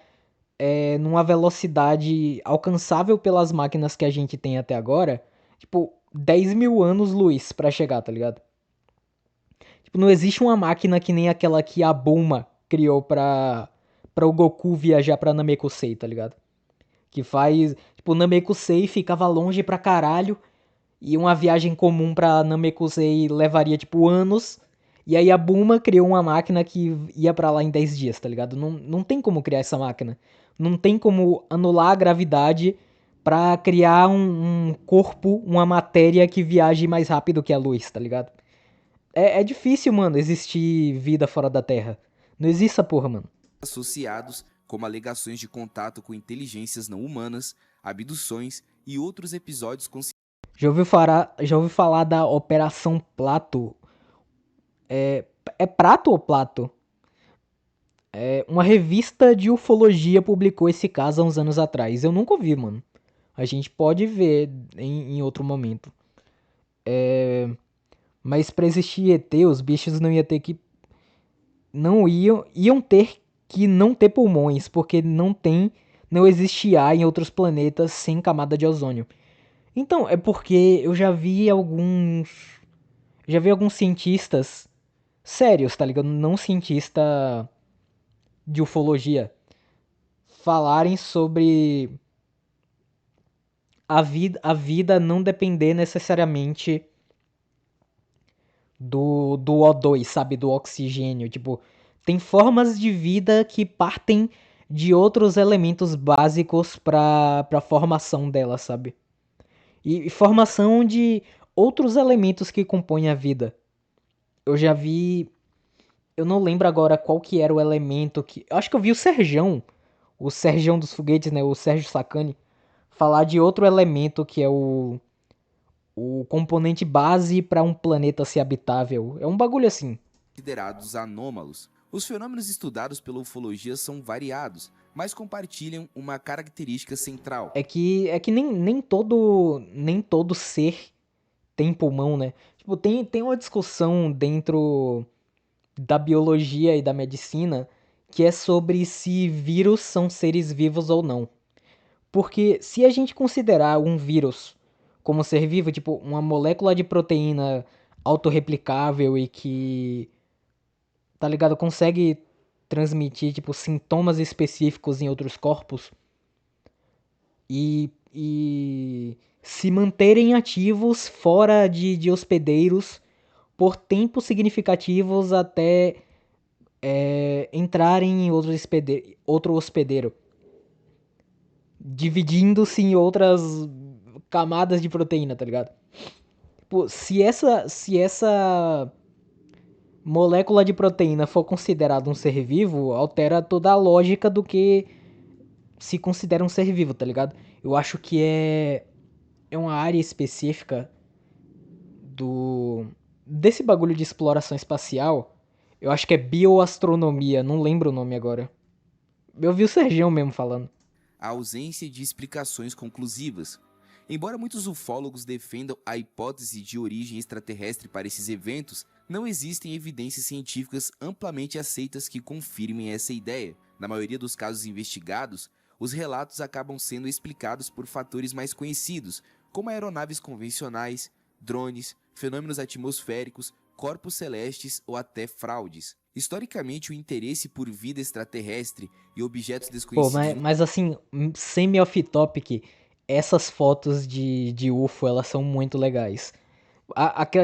numa velocidade alcançável pelas máquinas que a gente tem até agora, tipo, 10 mil anos-luz pra chegar, tá ligado? Tipo, não existe uma máquina que nem aquela que a Bulma criou pra o Goku viajar pra Namekusei, tá ligado? Que faz. Tipo, Namekusei ficava longe pra caralho. E uma viagem comum pra Namekusei levaria, tipo, anos. E aí a Bulma criou uma máquina que ia pra lá em 10 dias, tá ligado? Não tem como criar essa máquina. Não tem como anular a gravidade pra criar um corpo, uma matéria que viaje mais rápido que a luz, tá ligado? É difícil, mano, existir vida fora da Terra. Não existe essa porra, mano. associados, como alegações de contato com inteligências não humanas, abduções e outros episódios Já ouviu falar da Operação Plato? É Prato ou Plato? Uma revista de ufologia publicou esse caso há uns anos atrás. Eu nunca ouvi, mano. A gente pode ver em outro momento. Mas pra existir ET, os bichos não iam ter que. Não iam ter que não ter pulmões, porque não tem. Não existe ar em outros planetas sem camada de ozônio. Então, é porque eu já vi alguns. Já vi alguns cientistas sérios, tá ligado? Não cientista de ufologia falarem sobre a vida não depender necessariamente do O2, sabe? Do oxigênio. Tipo, tem formas de vida que partem de outros elementos básicos para formação dela, sabe? E formação de outros elementos que compõem a vida. Eu já vi. Eu não lembro agora qual que era o elemento que. Eu acho que eu vi o Serjão dos Foguetes, né? O Sérgio Sacani, falar de outro elemento que é o componente base para um planeta ser habitável. É um bagulho assim. considerados anômalos. Os fenômenos estudados pela ufologia são variados, mas compartilham uma característica central. É que nem todo ser tem pulmão, né? Tipo, tem uma discussão dentro da biologia e da medicina que é sobre se vírus são seres vivos ou não. Porque se a gente considerar um vírus como ser vivo, tipo, uma molécula de proteína autorreplicável e que, tá ligado, consegue transmitir, tipo, sintomas específicos em outros corpos e se manterem ativos fora de hospedeiros por tempos significativos até entrarem em outro hospedeiro, dividindo-se em outras camadas de proteína, tá ligado? Tipo, se essa molécula de proteína for considerada um ser vivo, altera toda a lógica do que se considera um ser vivo, tá ligado? Eu acho que é uma área específica do desse bagulho de exploração espacial. Eu acho que é bioastronomia, não lembro o nome agora. Eu vi o Sergião mesmo falando. A ausência de explicações conclusivas. Embora muitos ufólogos defendam a hipótese de origem extraterrestre para esses eventos, não existem evidências científicas amplamente aceitas que confirmem essa ideia. Na maioria dos casos investigados, os relatos acabam sendo explicados por fatores mais conhecidos, como aeronaves convencionais, drones, fenômenos atmosféricos, corpos celestes ou até fraudes. Historicamente, o interesse por vida extraterrestre e objetos Pô, desconhecidos mas assim, semi off-topic, essas fotos de UFO, elas são muito legais.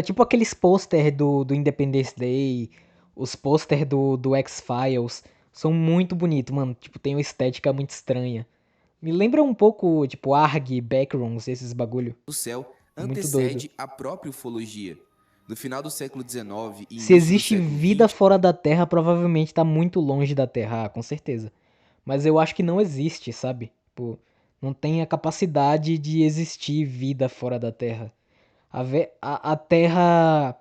Tipo aqueles pôster do Independence Day, os pôster do X-Files, são muito bonitos, mano. Tipo, tem uma estética muito estranha. Me lembra um pouco, tipo, ARG, Backrooms, esses bagulho. do céu Muito doido. antecede a própria ufologia. No final do século XIX e Se início do existe século vida XX, fora da Terra, provavelmente tá muito longe da Terra, com certeza. mas eu acho que não existe, sabe? Tipo, não tem a capacidade de existir vida fora da Terra. A Terra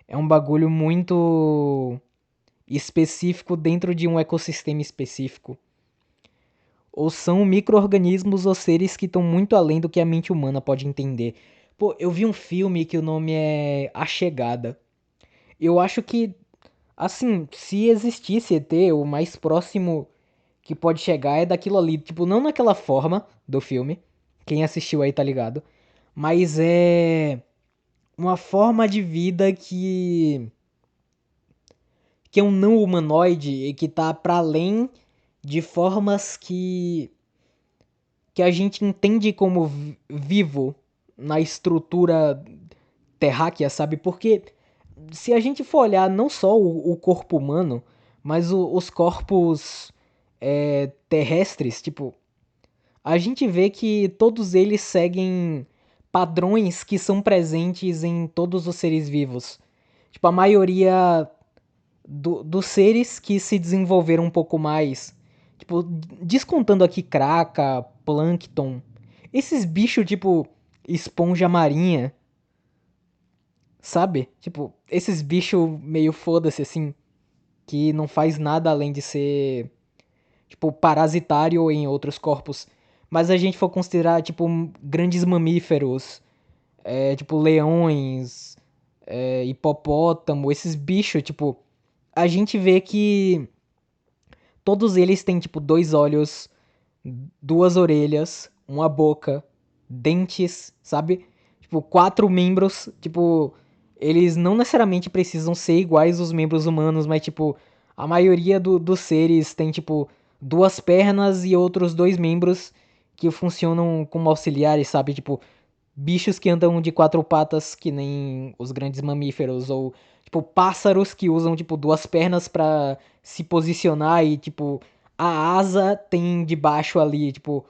é um bagulho muito específico dentro de um ecossistema específico. Ou são micro-organismos ou seres que estão muito além do que a mente humana pode entender. Pô, eu vi um filme que o nome é A Chegada. Eu acho que, assim, se existisse ET, o mais próximo que pode chegar é daquilo ali. Tipo, não naquela forma do filme. Quem assistiu aí tá ligado. Mas é uma forma de vida que é um não humanoide e que tá para além de formas que a gente entende como vivo na estrutura terráquea, sabe? Porque se a gente for olhar não só o corpo humano, mas os corpos terrestres, tipo, a gente vê que todos eles seguem padrões que são presentes em todos os seres vivos. Tipo, a maioria dos seres que se desenvolveram um pouco mais. Tipo, descontando aqui Kraka, Plankton. Esses bichos, tipo, esponja marinha, sabe? Tipo, esses bichos meio foda-se, assim, que não faz nada além de ser, tipo, parasitário em outros corpos. Mas a gente for considerar, tipo, grandes mamíferos, tipo, leões, hipopótamo, esses bichos, tipo, a gente vê que todos eles têm, tipo, dois olhos, duas orelhas, uma boca, dentes, sabe? Tipo, quatro membros, tipo, eles não necessariamente precisam ser iguais aos membros humanos, mas, tipo, a maioria dos seres tem, tipo, duas pernas e outros dois membros que funcionam como auxiliares, sabe? Tipo, bichos que andam de quatro patas, que nem os grandes mamíferos, ou, tipo, pássaros que usam, tipo, duas pernas pra se posicionar e, tipo, a asa tem debaixo ali, tipo,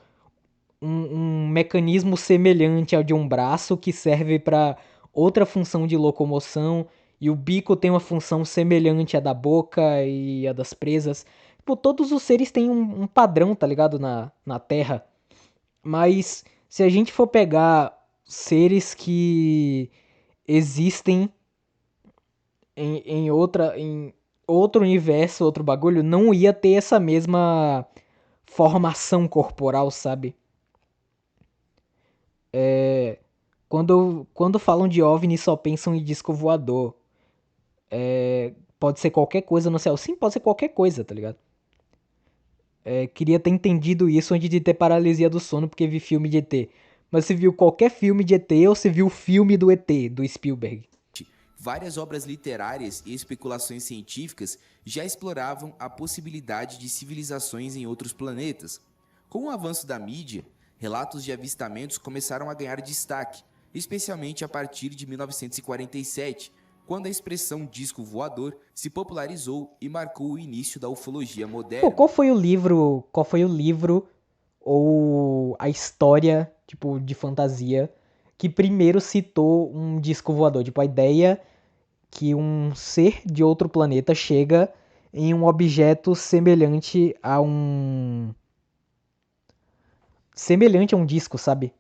um mecanismo semelhante ao de um braço que serve pra outra função de locomoção, e o bico tem uma função semelhante à da boca e à das presas. Tipo, todos os seres têm um padrão, tá ligado? Na Terra. Mas se a gente for pegar seres que existem em outro universo, outro bagulho, não ia ter essa mesma formação corporal, sabe? Quando falam de OVNI, só pensam em disco voador. Pode ser qualquer coisa no céu. Sim, pode ser qualquer coisa, tá ligado? Queria ter entendido isso antes de ter paralisia do sono, porque vi filme de ET. Mas você viu qualquer filme de ET ou você viu o filme do ET, do Spielberg? Várias obras literárias e especulações científicas já exploravam a possibilidade de civilizações em outros planetas. Com o avanço da mídia, relatos de avistamentos começaram a ganhar destaque, especialmente a partir de 1947, quando a expressão disco voador se popularizou e marcou o início da ufologia Pô, moderna. qual foi o livro ou a história, tipo, de fantasia que primeiro citou um disco voador? Tipo, a ideia que um ser de outro planeta chega em um objeto semelhante a um disco, sabe?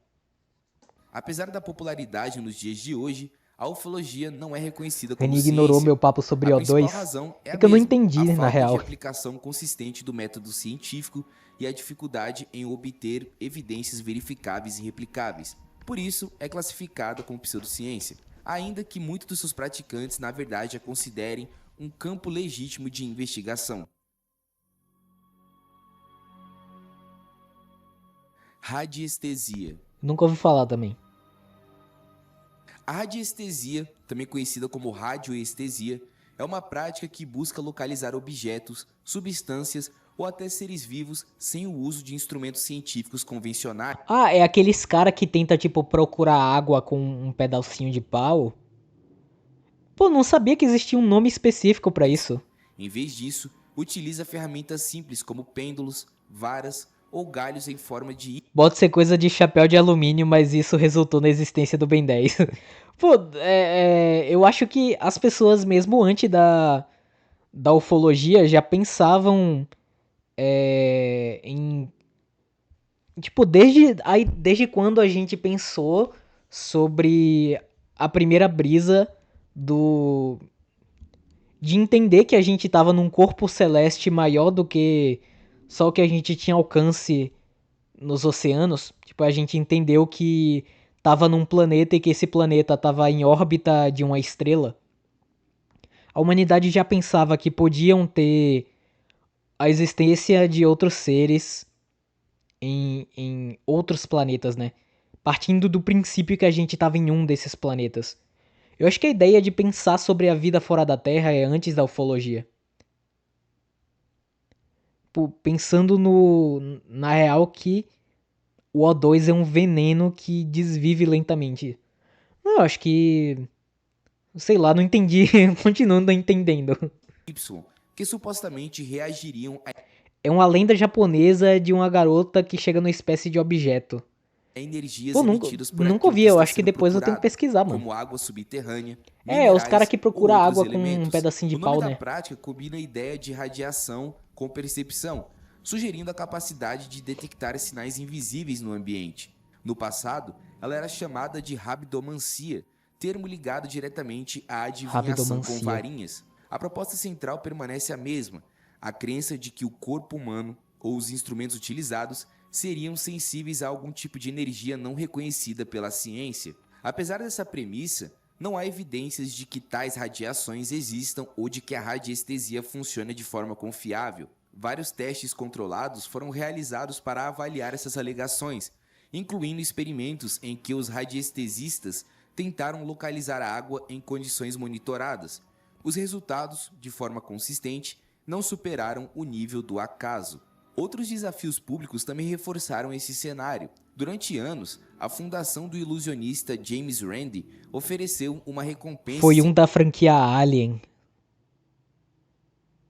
Apesar da popularidade nos dias de hoje, a ufologia não é reconhecida como Reni ignorou ciência. meu papo A sobre principal O2. razão é É a que eu não mesma, a entendi, na falta de real. aplicação consistente do método científico e a dificuldade em obter evidências verificáveis e replicáveis. Por isso, é classificada como pseudociência, ainda que muitos dos seus praticantes, na verdade, a considerem um campo legítimo de investigação. Radiestesia. Nunca ouvi falar também. A radiestesia, também conhecida como radioestesia, é uma prática que busca localizar objetos, substâncias ou até seres vivos sem o uso de instrumentos científicos convencionais. Ah, é aqueles cara que tenta, tipo, procurar água com um pedacinho de pau? Pô, não sabia que existia um nome específico pra isso. Em vez disso, utiliza ferramentas simples como pêndulos, varas ou galhos em forma de Pode ser coisa de chapéu de alumínio, mas isso resultou na existência do Ben 10. Pô, eu acho que as pessoas, mesmo antes da ufologia, já pensavam em tipo, desde quando a gente pensou sobre a primeira brisa do de entender que a gente estava num corpo celeste maior do que só o que a gente tinha alcance nos oceanos. Tipo, a gente entendeu que tava num planeta e que esse planeta tava em órbita de uma estrela. A humanidade já pensava que podiam ter a existência de outros seres em outros planetas, né? Partindo do princípio que a gente estava em um desses planetas. Eu acho que a ideia de pensar sobre a vida fora da Terra é antes da ufologia. Pensando na real que o O2 é um veneno que desvive lentamente. Eu acho que. Sei lá, não entendi. Continuo não entendendo. Y, que supostamente reagiriam a É uma lenda japonesa de uma garota que chega numa espécie de objeto. energias Pô, nunca, emitidas por nunca aquilo ouvi. que Eu está acho que sendo depois eu tenho que procurado, pesquisar, mano. como água subterrânea, É, os caras minerais que ou procuram outros água com um elementos. pedacinho de O nome pau, da né? prática combina a ideia de radiação com percepção, sugerindo a capacidade de detectar sinais invisíveis no ambiente. No passado, ela era chamada de rabdomancia, termo ligado diretamente à adivinhação com Rabdomancia. varinhas. A proposta central permanece a mesma, a crença de que o corpo humano ou os instrumentos utilizados seriam sensíveis a algum tipo de energia não reconhecida pela ciência. Apesar dessa premissa, não há evidências de que tais radiações existam ou de que a radiestesia funcione de forma confiável. Vários testes controlados foram realizados para avaliar essas alegações, incluindo experimentos em que os radiestesistas tentaram localizar a água em condições monitoradas. Os resultados, de forma consistente, não superaram o nível do acaso. Outros desafios públicos também reforçaram esse cenário. Durante anos, a fundação do ilusionista James Randi ofereceu uma recompensa Foi um da franquia Alien.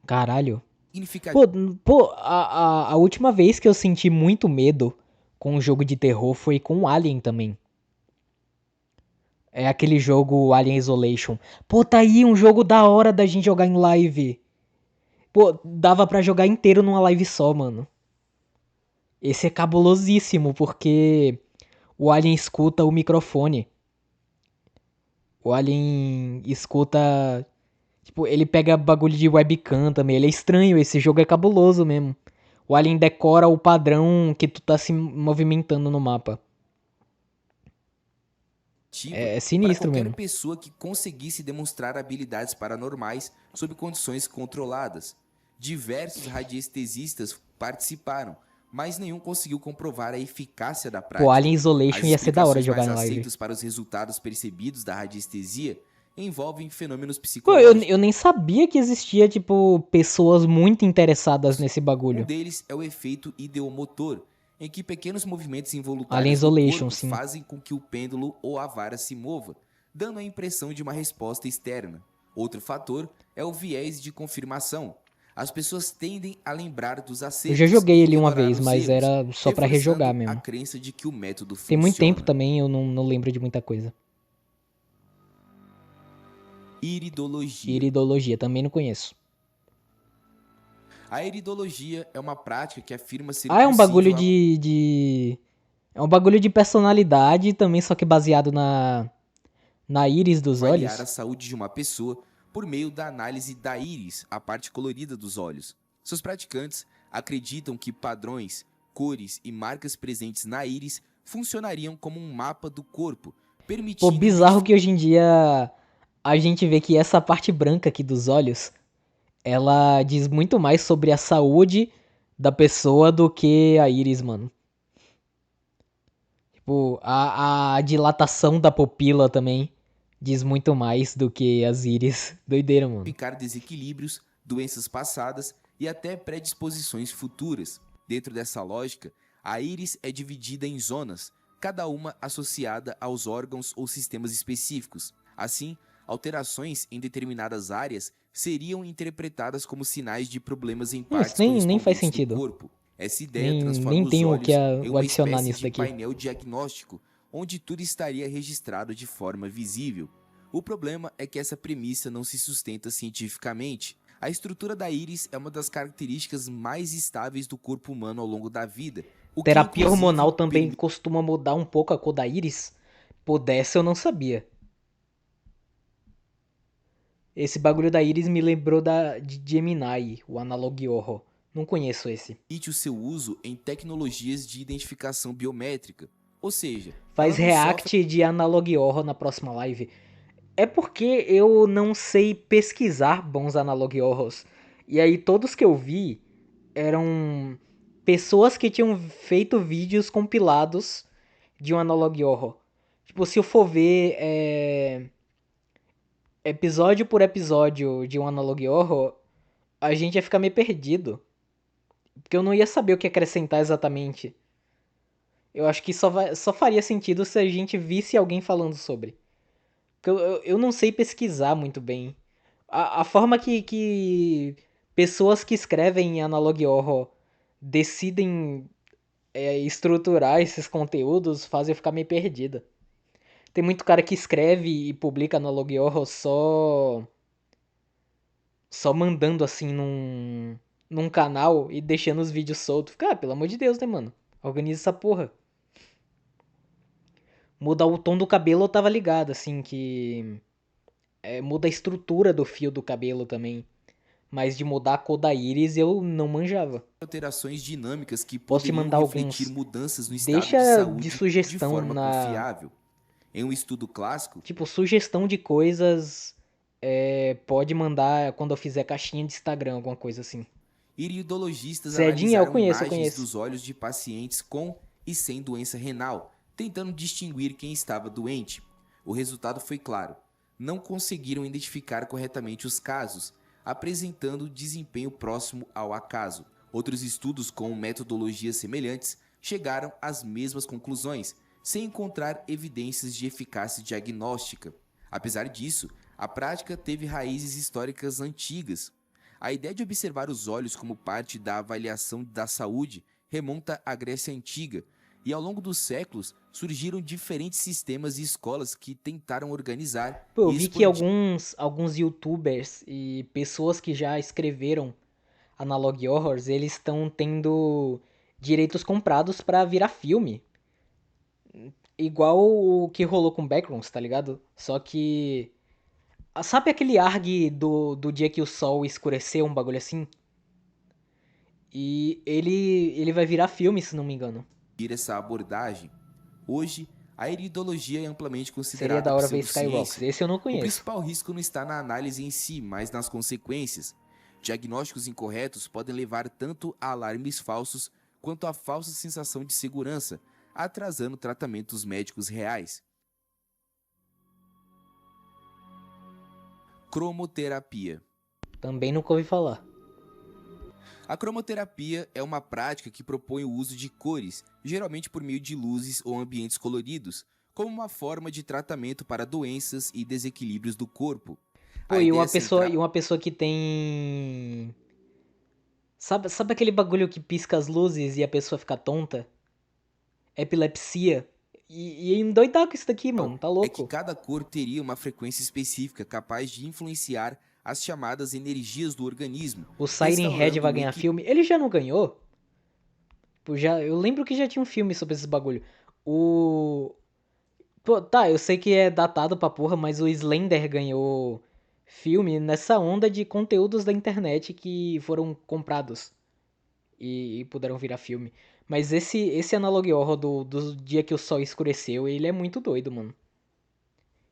Caralho. significativa A última vez que eu senti muito medo com um jogo de terror foi com o Alien também. É aquele jogo Alien Isolation. Pô, tá aí um jogo da hora da gente jogar em live. Pô, dava pra jogar inteiro numa live só, mano. Esse é cabulosíssimo, porque o Alien escuta o microfone. O Alien escuta. Tipo, ele pega bagulho de webcam também. Ele é estranho, esse jogo é cabuloso mesmo. O Alien decora o padrão que tu tá se movimentando no mapa. É para sinistro qualquer mesmo. pessoa que conseguisse demonstrar habilidades paranormais sob condições controladas. Diversos radiestesistas participaram, mas nenhum conseguiu comprovar a eficácia da Pô, prática. Alien As Isolation ia ser da hora explicações jogar mais em live. aceitas para os resultados percebidos da radiestesia envolvem fenômenos Pô, psicológicos. eu nem sabia que existia, tipo, pessoas muito interessadas nesse Um bagulho. deles é o efeito ideomotor, em que pequenos movimentos Alien involuntários do Isolation, corpo sim. fazem com que o pêndulo ou a vara se mova, dando a impressão de uma resposta externa. Outro fator é o viés de confirmação. As pessoas tendem a lembrar dos Eu já acertos joguei e ele uma ignorar vez, os mas erros, era só pra rejogar reforçando a mesmo. crença de que o método Tem muito tempo funciona. também, eu não lembro de muita coisa. Iridologia. Iridologia, também não conheço. A iridologia é uma prática que afirma ser Ah, é um bagulho possível a É um bagulho de personalidade também, só que baseado na íris dos avaliar a olhos. saúde de uma pessoa por meio da análise da íris, a parte colorida dos olhos. Seus praticantes acreditam que padrões, cores e marcas presentes na íris funcionariam como um mapa do corpo, Pô, permitindo bizarro identificar que hoje em dia a gente vê que essa parte branca aqui dos olhos, ela diz muito mais sobre a saúde da pessoa do que a íris, mano. Tipo, a dilatação da pupila também diz muito mais do que as íris. Doideira, mano. desequilíbrios, doenças passadas e até predisposições futuras. Dentro dessa lógica, a íris é dividida em zonas, cada uma associada aos órgãos ou sistemas específicos. Assim, alterações em determinadas áreas seriam interpretadas como sinais de problemas em Isso partes nem faz correspondentes do sentido. corpo. Essa ideia Nem transforma os tenho olhos em o uma adicionar espécie nisso de daqui. painel diagnóstico, onde tudo estaria registrado de forma visível. O problema é que essa premissa não se sustenta cientificamente. A estrutura da íris é uma das características mais estáveis do corpo humano ao longo da vida. O que, Terapia inclusive, hormonal também costuma mudar um pouco a cor da íris? Pô, dessa eu não sabia. Esse bagulho da íris me lembrou de Gemini, o Analog Horror. Não conheço esse. permite o seu uso em tecnologias de identificação biométrica. Ou seja, ela Faz não sofre react de Analog Horror na próxima live. É porque eu não sei pesquisar bons Analog Horrors. E aí todos que eu vi eram pessoas que tinham feito vídeos compilados de um Analog Horror. Tipo, se eu for ver episódio por episódio de um Analog Horror, a gente ia ficar meio perdido. Porque eu não ia saber o que acrescentar exatamente. Eu acho que só faria sentido se a gente visse alguém falando sobre. Porque eu não sei pesquisar muito bem. A forma que pessoas que escrevem em Analog Horror decidem estruturar esses conteúdos faz eu ficar meio perdida. Tem muito cara que escreve e publica Analog Horror só mandando assim num canal e deixando os vídeos soltos. Cara, pelo amor de Deus, né, mano? Organiza essa porra. Mudar o tom do cabelo eu tava ligado, assim, que muda a estrutura do fio do cabelo também. Mas de mudar a cor da íris eu não manjava. alterações dinâmicas que Posso te poderiam mandar refletir alguns. mudanças no estado de Deixa de saúde de sugestão forma na. confiável. Em um estudo clássico, Tipo, sugestão de coisas. Pode mandar quando eu fizer caixinha de Instagram, alguma coisa assim. iridologistas Cedinha, eu analisaram conheço, eu imagens conheço. dos olhos de pacientes com e sem doença renal, tentando distinguir quem estava doente. O resultado foi claro: não conseguiram identificar corretamente os casos, apresentando desempenho próximo ao acaso. Outros estudos com metodologias semelhantes chegaram às mesmas conclusões, sem encontrar evidências de eficácia diagnóstica. Apesar disso, a prática teve raízes históricas antigas. A ideia de observar os olhos como parte da avaliação da saúde remonta à Grécia Antiga, e ao longo dos séculos surgiram diferentes sistemas e escolas que tentaram organizar Pô, eu e vi que expandir alguns youtubers e pessoas que já escreveram Analog Horrors, eles estão tendo direitos comprados pra virar filme. Igual o que rolou com Backrooms, tá ligado? Só que. Sabe aquele ARG do dia que o sol escureceu, um bagulho assim? E ele vai virar filme, se não me engano. essa abordagem. Hoje, a iridologia é amplamente Seria considerada da hora ver Skyrocks. pseudociência. Esse eu não O conheço. principal risco não está na análise em si, mas nas consequências. Diagnósticos incorretos podem levar tanto a alarmes falsos quanto a falsa sensação de segurança, atrasando tratamentos médicos reais. Cromoterapia. Também nunca ouvi falar. A cromoterapia é uma prática que propõe o uso de cores, geralmente por meio de luzes ou ambientes coloridos, como uma forma de tratamento para doenças e desequilíbrios do corpo. Pô, A e ideia uma pessoa, central e uma pessoa que tem. Sabe aquele bagulho que pisca as luzes e a pessoa fica tonta? Epilepsia. E endoidar com isso daqui, mano. Tá é que louco. cada cor teria uma frequência específica capaz de influenciar as chamadas energias do organismo, O Siren Head restaurando vai o ganhar equilíbrio. filme. Ele já não ganhou? Pô, eu lembro que já tinha um filme sobre esse bagulho. O. Pô, tá, eu sei que é datado pra porra, mas o Slender ganhou filme nessa onda de conteúdos da internet que foram comprados e puderam virar filme. Mas esse Analog Horror do dia que o sol escureceu, ele é muito doido, mano.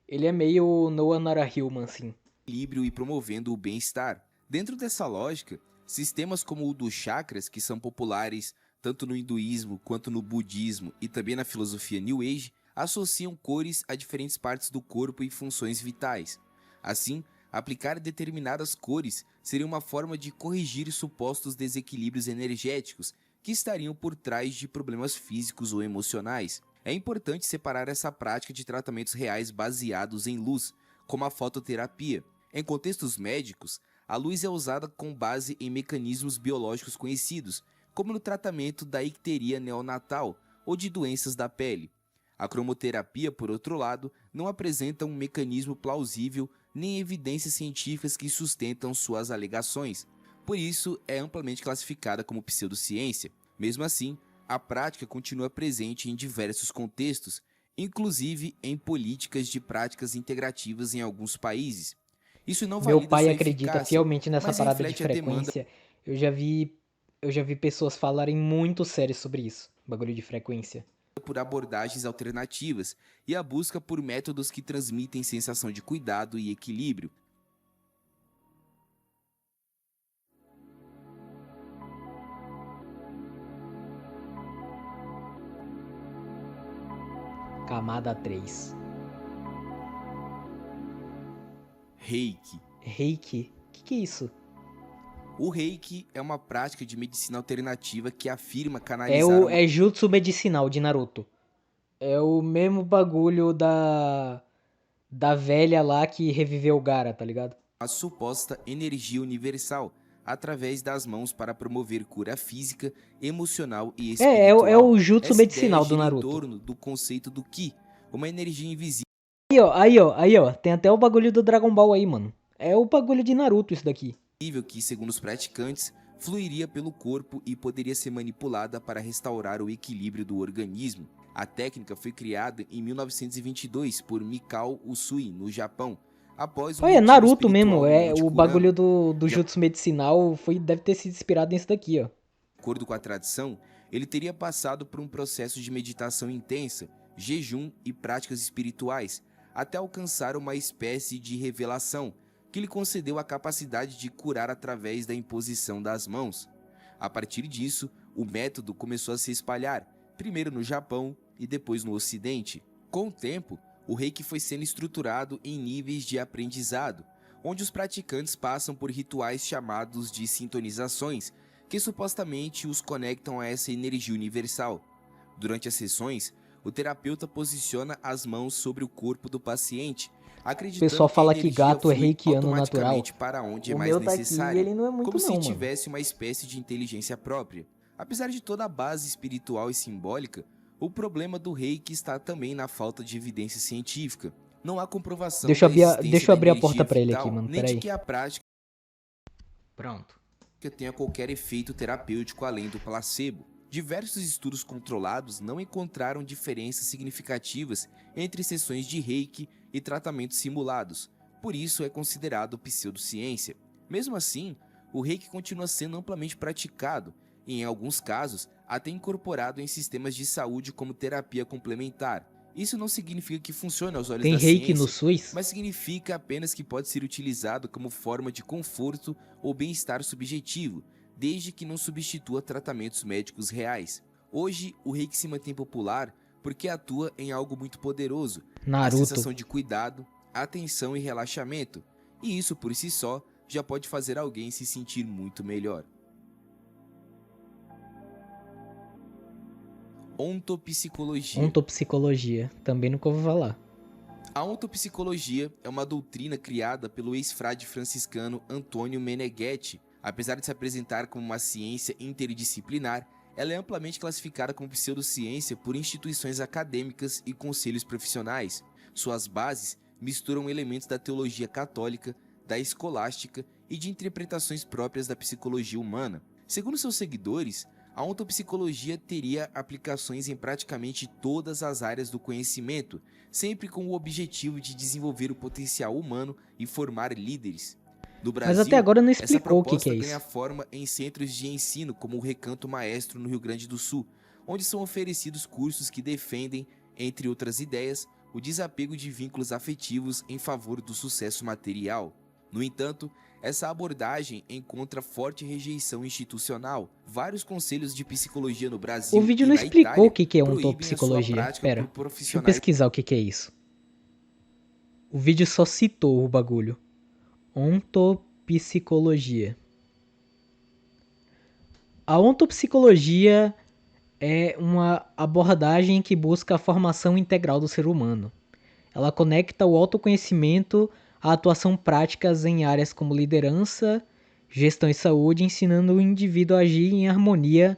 Ele é meio Noah Not a Human, assim. E promovendo o bem-estar. Dentro dessa lógica, sistemas como o dos chakras, que são populares tanto no hinduísmo quanto no budismo e também na filosofia New Age, associam cores a diferentes partes do corpo e funções vitais. Assim, aplicar determinadas cores seria uma forma de corrigir supostos desequilíbrios energéticos que estariam por trás de problemas físicos ou emocionais. É importante separar essa prática de tratamentos reais baseados em luz, como a fototerapia. Em contextos médicos, a luz é usada com base em mecanismos biológicos conhecidos, como no tratamento da icteria neonatal ou de doenças da pele. A cromoterapia, por outro lado, não apresenta um mecanismo plausível nem evidências científicas que sustentam suas alegações. Por isso, é amplamente classificada como pseudociência. Mesmo assim, a prática continua presente em diversos contextos, inclusive em políticas de práticas integrativas em alguns países. Isso não Meu valida pai sua acredita eficácia, fielmente nessa mas parada de reflete a demanda frequência. Eu já vi, eu já vi pessoas falarem muito sério sobre isso, bagulho de frequência. por abordagens alternativas e a busca por métodos que transmitem sensação de cuidado e equilíbrio. Camada 3. Reiki. Reiki? Que é isso? O Reiki é uma prática de medicina alternativa que afirma É canalizar o uma é jutsu medicinal de Naruto. É o mesmo bagulho da velha lá que reviveu o Gaara, tá ligado? suposta energia universal através das mãos para promover cura física, emocional e É espiritual. o jutsu Essa ideia medicinal do gira em Naruto. torno do conceito do Ki, uma energia invisível Aí ó. Tem até o bagulho do Dragon Ball aí, mano. É o bagulho de Naruto isso daqui. que, segundo os praticantes, fluiria pelo corpo e poderia ser manipulada para restaurar o equilíbrio do organismo. A técnica foi criada em 1922 por Mikao Usui, no Japão, após um Olha, é retiro Naruto mesmo. espiritual no É Monte o Kurama. bagulho do De jutsu medicinal deve ter sido inspirado nisso daqui, ó. acordo com a tradição, ele teria passado por um processo de meditação intensa, jejum e práticas espirituais, até alcançar uma espécie de revelação que lhe concedeu a capacidade de curar através da imposição das mãos. A partir disso, o método começou a se espalhar, primeiro no Japão e depois no Ocidente. Com o tempo, o Reiki foi sendo estruturado em níveis de aprendizado, onde os praticantes passam por rituais chamados de sintonizações, que supostamente os conectam a essa energia universal. Durante as sessões, o terapeuta posiciona as mãos sobre o corpo do paciente, O acreditando pessoal que a fala que energia gato é flui reikiano natural. automaticamente para onde é O mais meu tá aqui e necessária, ele não é muito como se não, mano. tivesse uma espécie de inteligência própria. Apesar de toda a base espiritual e simbólica, o problema do Reiki está também na falta de evidência científica. Não há comprovação Deixa eu da abrir, existência deixa eu da abrir a energia porta pra ele aqui, vital, mano. nem Pera de aí. que a prática Pronto. tenha qualquer efeito terapêutico além do placebo. Diversos estudos controlados não encontraram diferenças significativas entre sessões de Reiki e tratamentos simulados, por isso é considerado pseudociência. Mesmo assim, o Reiki continua sendo amplamente praticado e, em alguns casos, até incorporado em sistemas de saúde como terapia complementar. Isso não significa que funcione aos olhos Tem da reiki no ciência, SUS? mas significa apenas que pode ser utilizado como forma de conforto ou bem-estar subjetivo, desde que não substitua tratamentos médicos reais. Hoje, o Reiki se mantém popular porque atua em algo muito poderoso, a Naruto. sensação de cuidado, atenção e relaxamento, e isso por si só já pode fazer alguém se sentir muito melhor. Ontopsicologia. Ontopsicologia. Também nunca ouvi falar. A ontopsicologia é uma doutrina criada pelo ex-frade franciscano Antônio Meneghetti. Apesar de se apresentar como uma ciência interdisciplinar, ela é amplamente classificada como pseudociência por instituições acadêmicas e conselhos profissionais. Suas bases misturam elementos da teologia católica, da escolástica e de interpretações próprias da psicologia humana. Segundo seus seguidores, a ontopsicologia teria aplicações em praticamente todas as áreas do conhecimento, sempre com o objetivo de desenvolver o potencial humano e formar líderes. No Brasil, Mas até agora não essa explicou o que proposta é ganha isso. forma em centros de ensino como o Recanto Maestro no Rio Grande do Sul, onde são oferecidos cursos que defendem, entre outras ideias, o desapego de vínculos afetivos em favor do sucesso material. No entanto, essa abordagem encontra forte rejeição institucional. Vários conselhos de psicologia no Brasil O vídeo e não na explicou o Itália que é proíbem a sua ontopsicologia. prática Pera, por deixa eu profissionais pesquisar o que é isso. O vídeo só citou o bagulho. Ontopsicologia. A ontopsicologia é uma abordagem que busca a formação integral do ser humano. Ela conecta o autoconhecimento à atuação práticas em áreas como liderança, gestão e saúde, ensinando o indivíduo a agir em harmonia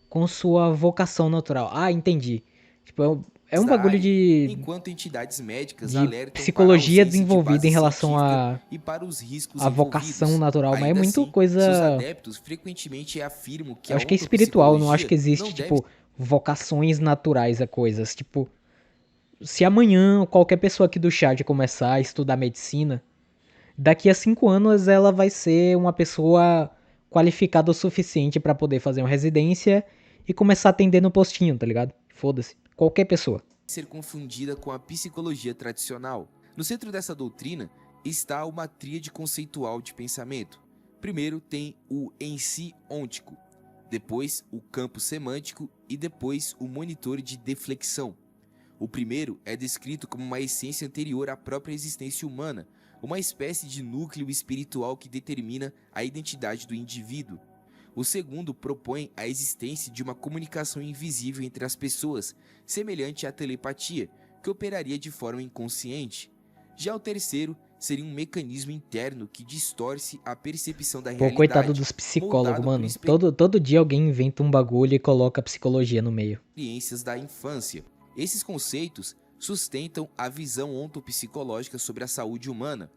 com sua vocação natural. Ah, entendi. Tipo, É um da bagulho área, de, enquanto entidades médicas de alertam para a psicologia ausência de desenvolvida base em relação científica a, e para os riscos a vocação envolvidos. natural, mas é Ainda muito assim, seus coisa. adeptos frequentemente afirmam que Eu a acho que é espiritual, não acho ontopsicologia que não existe, deve tipo, vocações naturais a coisas. Tipo, se amanhã qualquer pessoa aqui do chat começar a estudar medicina, daqui a 5 anos ela vai ser uma pessoa qualificada o suficiente pra poder fazer uma residência e começar a atender no postinho, tá ligado? Foda-se. Qualquer pessoa. ser confundida com a psicologia tradicional. No centro dessa doutrina está uma tríade conceitual de pensamento. Primeiro tem o em si ôntico, depois o campo semântico e depois o monitor de deflexão. O primeiro é descrito como uma essência anterior à própria existência humana, uma espécie de núcleo espiritual que determina a identidade do indivíduo. O segundo propõe a existência de uma comunicação invisível entre as pessoas, semelhante à telepatia, que operaria de forma inconsciente. Já o terceiro seria um mecanismo interno que distorce a percepção da Pô, coitado realidade, dos psicólogos, moldado por mano. Todo dia alguém inventa um bagulho e coloca psicologia no meio. experiências da infância. Esses conceitos sustentam a visão ontopsicológica sobre a saúde humana.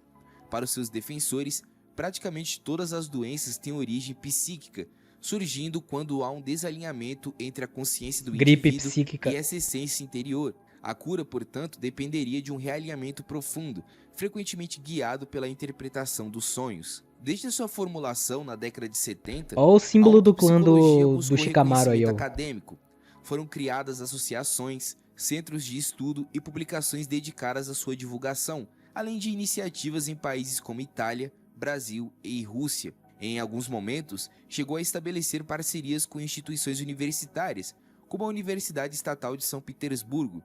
Para os seus defensores, praticamente todas as doenças têm origem psíquica, surgindo quando há um desalinhamento entre a consciência do Gripe indivíduo psíquica. e essa essência interior. A cura, portanto, dependeria de um realinhamento profundo, frequentemente guiado pela interpretação dos sonhos. Desde a sua formulação na década de 70, Ó o a símbolo do clã ontopsicologia do buscou Shikamaru aí, reconhecimento ó. acadêmico. Foram criadas associações, centros de estudo e publicações dedicadas à sua divulgação, além de iniciativas em países como Itália, Brasil e Rússia. Em alguns momentos, chegou a estabelecer parcerias com instituições universitárias, como a Universidade Estatal de São Petersburgo.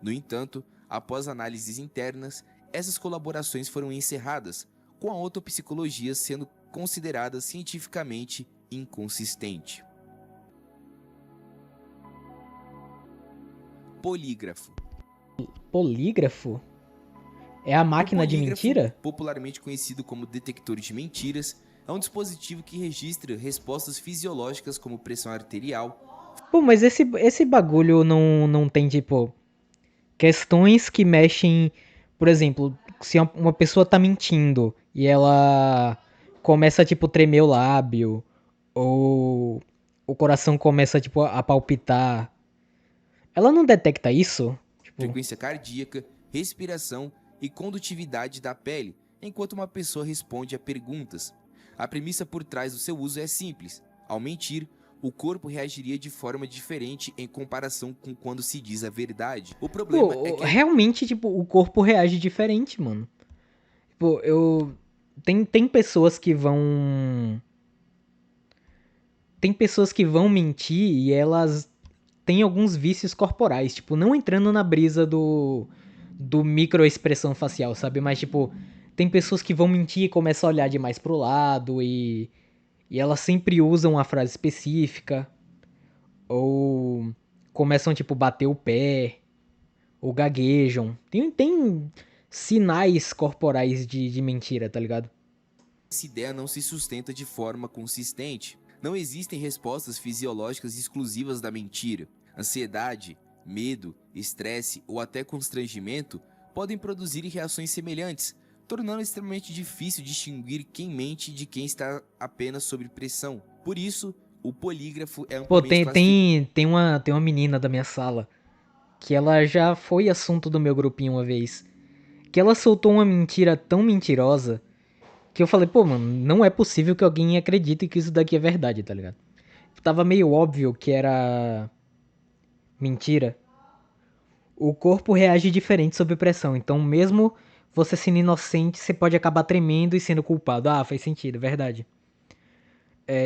No entanto, após análises internas, essas colaborações foram encerradas, com a ontopsicologia sendo considerada cientificamente inconsistente. Polígrafo. Polígrafo? É a máquina de polígrafo, mentira? popularmente conhecido como detector de mentiras, é um dispositivo que registra respostas fisiológicas como pressão arterial. Pô, mas esse bagulho não tem, tipo, questões que mexem. Por exemplo, se uma pessoa tá mentindo e ela começa, tipo, tremer o lábio, ou o coração começa, tipo, a palpitar. Ela não detecta isso? Tipo, Frequência cardíaca, respiração e condutividade da pele, enquanto uma pessoa responde a perguntas. A premissa por trás do seu uso é simples. Ao mentir, o corpo reagiria de forma diferente em comparação com quando se diz a verdade. O problema é que realmente, tipo, o corpo reage diferente, mano. Tipo, tem pessoas que vão. Tem pessoas que vão mentir e elas têm alguns vícios corporais. Tipo, não entrando na brisa do microexpressão facial, sabe? Mas, tipo, tem pessoas que vão mentir e começam a olhar demais pro lado e elas sempre usam a frase específica. Ou começam, tipo, bater o pé. Ou gaguejam. Tem sinais corporais de mentira, tá ligado? essa ideia não se sustenta de forma consistente. Não existem respostas fisiológicas exclusivas da mentira. Ansiedade, medo, estresse ou até constrangimento podem produzir reações semelhantes, tornando extremamente difícil distinguir quem mente de quem está apenas sob pressão. Por isso, o polígrafo é Pô, amplamente classificado. tem uma menina da minha sala que ela já foi assunto do meu grupinho uma vez. Que ela soltou uma mentira tão mentirosa que eu falei, pô, mano, não é possível que alguém acredite que isso daqui é verdade, tá ligado? Tava meio óbvio que era mentira. O corpo reage diferente sob pressão, então mesmo você sendo inocente, você pode acabar tremendo e sendo culpado. Ah, faz sentido, verdade.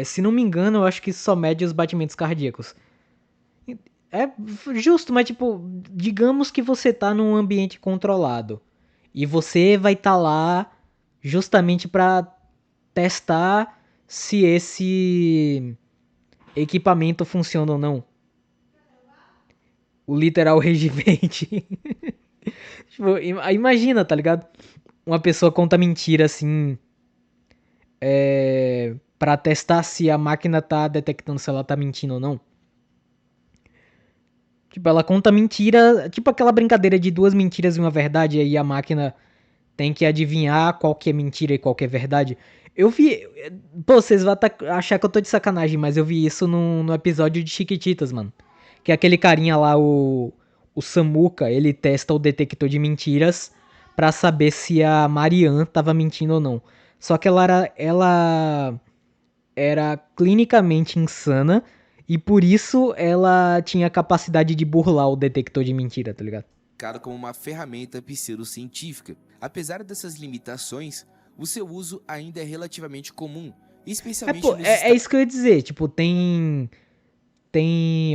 Se não me engano, eu acho que isso só mede os batimentos cardíacos. É justo, mas tipo, digamos que você tá num ambiente controlado e você vai estar lá justamente pra testar se esse equipamento funciona ou não. O literal regivente. Tipo, imagina, tá ligado? Uma pessoa conta mentira assim, pra testar se a máquina tá detectando se ela tá mentindo ou não. Tipo, ela conta mentira, tipo aquela brincadeira de duas mentiras e uma verdade, e aí a máquina tem que adivinhar qual que é mentira e qual que é verdade. Eu vi. Pô, vocês vão achar que eu tô de sacanagem, mas eu vi isso no episódio de Chiquititas, mano. Que é aquele carinha lá, o Samuca, ele testa o detector de mentiras pra saber se a Marianne tava mentindo ou não. Só que ela era clinicamente insana e por isso ela tinha a capacidade de burlar o detector de mentira, tá ligado? Como uma ferramenta pseudocientífica. Apesar dessas limitações, o seu uso ainda é relativamente comum, É, especialmente pô, nos é isso que eu ia dizer. Tipo, tem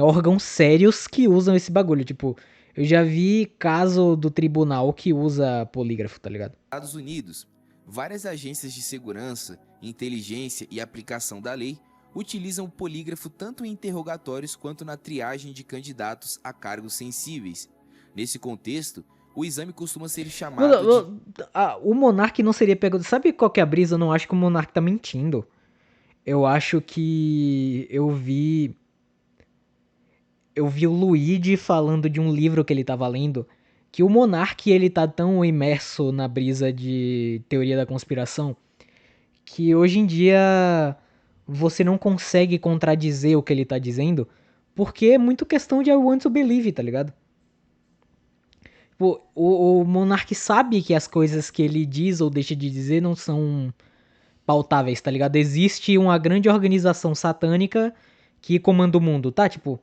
órgãos sérios que usam esse bagulho. Tipo, eu já vi caso do tribunal que usa polígrafo, tá ligado? Estados Unidos. Várias agências de segurança, inteligência e aplicação da lei utilizam o polígrafo tanto em interrogatórios quanto na triagem de candidatos a cargos sensíveis. Nesse contexto, o exame costuma ser chamado de O Monark não seria pego. Sabe qual que é a brisa? Eu não acho que o Monark tá mentindo. Eu acho que eu vi o Luigi falando de um livro que ele tava lendo, que o Monark ele tá tão imerso na brisa de teoria da conspiração que hoje em dia você não consegue contradizer o que ele tá dizendo, porque é muito questão de I want to believe, tá ligado? Tipo, o Monark sabe que as coisas que ele diz ou deixa de dizer não são pautáveis, tá ligado? Existe uma grande organização satânica que comanda o mundo, tá? Tipo,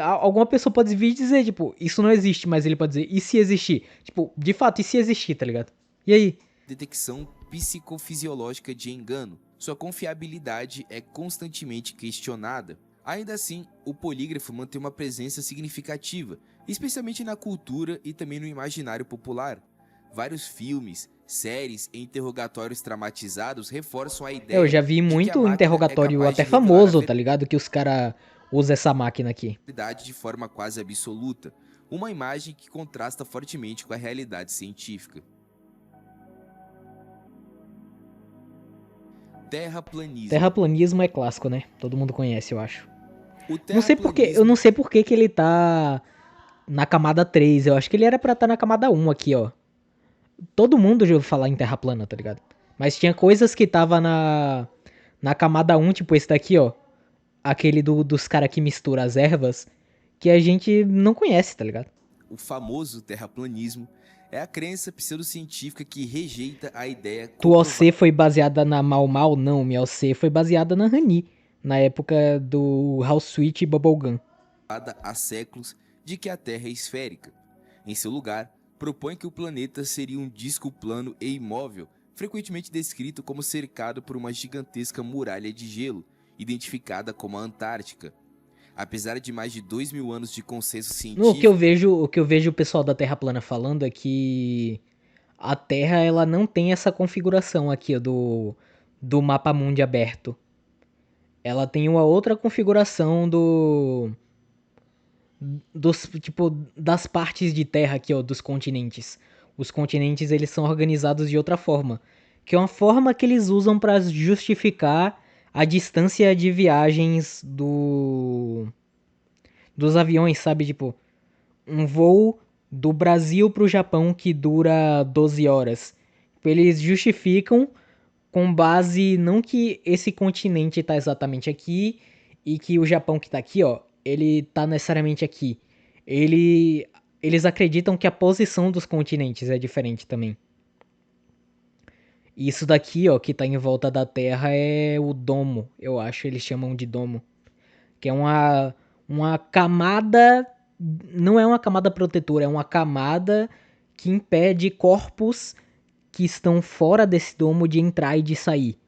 alguma pessoa pode vir e dizer, tipo, isso não existe, mas ele pode dizer, e se existir? Tipo, de fato, e se existir, tá ligado? E aí? detecção psicofisiológica de engano. Sua confiabilidade é constantemente questionada. Ainda assim, o polígrafo mantém uma presença significativa, especialmente na cultura e também no imaginário popular. Vários filmes, séries e interrogatórios traumatizados reforçam a Eu ideia já vi de que a muito máquina é interrogatório capaz de até revelar a famoso, tá ligado? Que os cara usa essa máquina aqui. verdade de forma quase absoluta, uma imagem que contrasta fortemente com a realidade científica. Terraplanismo. Terraplanismo é clássico, né? Todo mundo conhece, eu acho. O Não sei por quê, eu terraplanismo não sei por que que ele tá na camada 3. Eu acho que ele era pra estar na camada 1 aqui, ó. Todo mundo já ouviu falar em terra plana, tá ligado? Mas tinha coisas que tava na camada 1, tipo esse daqui, ó. Aquele dos cara que mistura as ervas, que a gente não conhece, tá ligado? o famoso terraplanismo, é a crença pseudocientífica que rejeita a ideia Tua comprovada C foi baseada na Mau Mau? Não, minha C foi baseada na Rani, na época do House Sweet e Bubblegum. há séculos de que a Terra é esférica. Em seu lugar, propõe que o planeta seria um disco plano e imóvel, frequentemente descrito como cercado por uma gigantesca muralha de gelo, identificada como a Antártica. Apesar de mais de 2.000 anos de consenso No, científico, o que eu vejo o pessoal da Terra plana falando é que a Terra ela não tem essa configuração aqui ó, do mapa mundi aberto. Ela tem uma outra configuração dos tipo das partes de terra aqui, ó, dos continentes. Os continentes eles são organizados de outra forma, que é uma forma que eles usam para justificar a distância de viagens dos aviões, sabe, tipo, um voo do Brasil pro Japão que dura 12 horas. Eles justificam com base não que esse continente tá exatamente aqui e que o Japão que tá aqui, ó, ele tá necessariamente aqui. Eles acreditam que a posição dos continentes é diferente também. E isso daqui, ó, que tá em volta da Terra é o domo, eu acho, eles chamam de domo, que é uma camada, não é uma camada protetora, é uma camada que impede corpos que estão fora desse domo de entrar e de sair.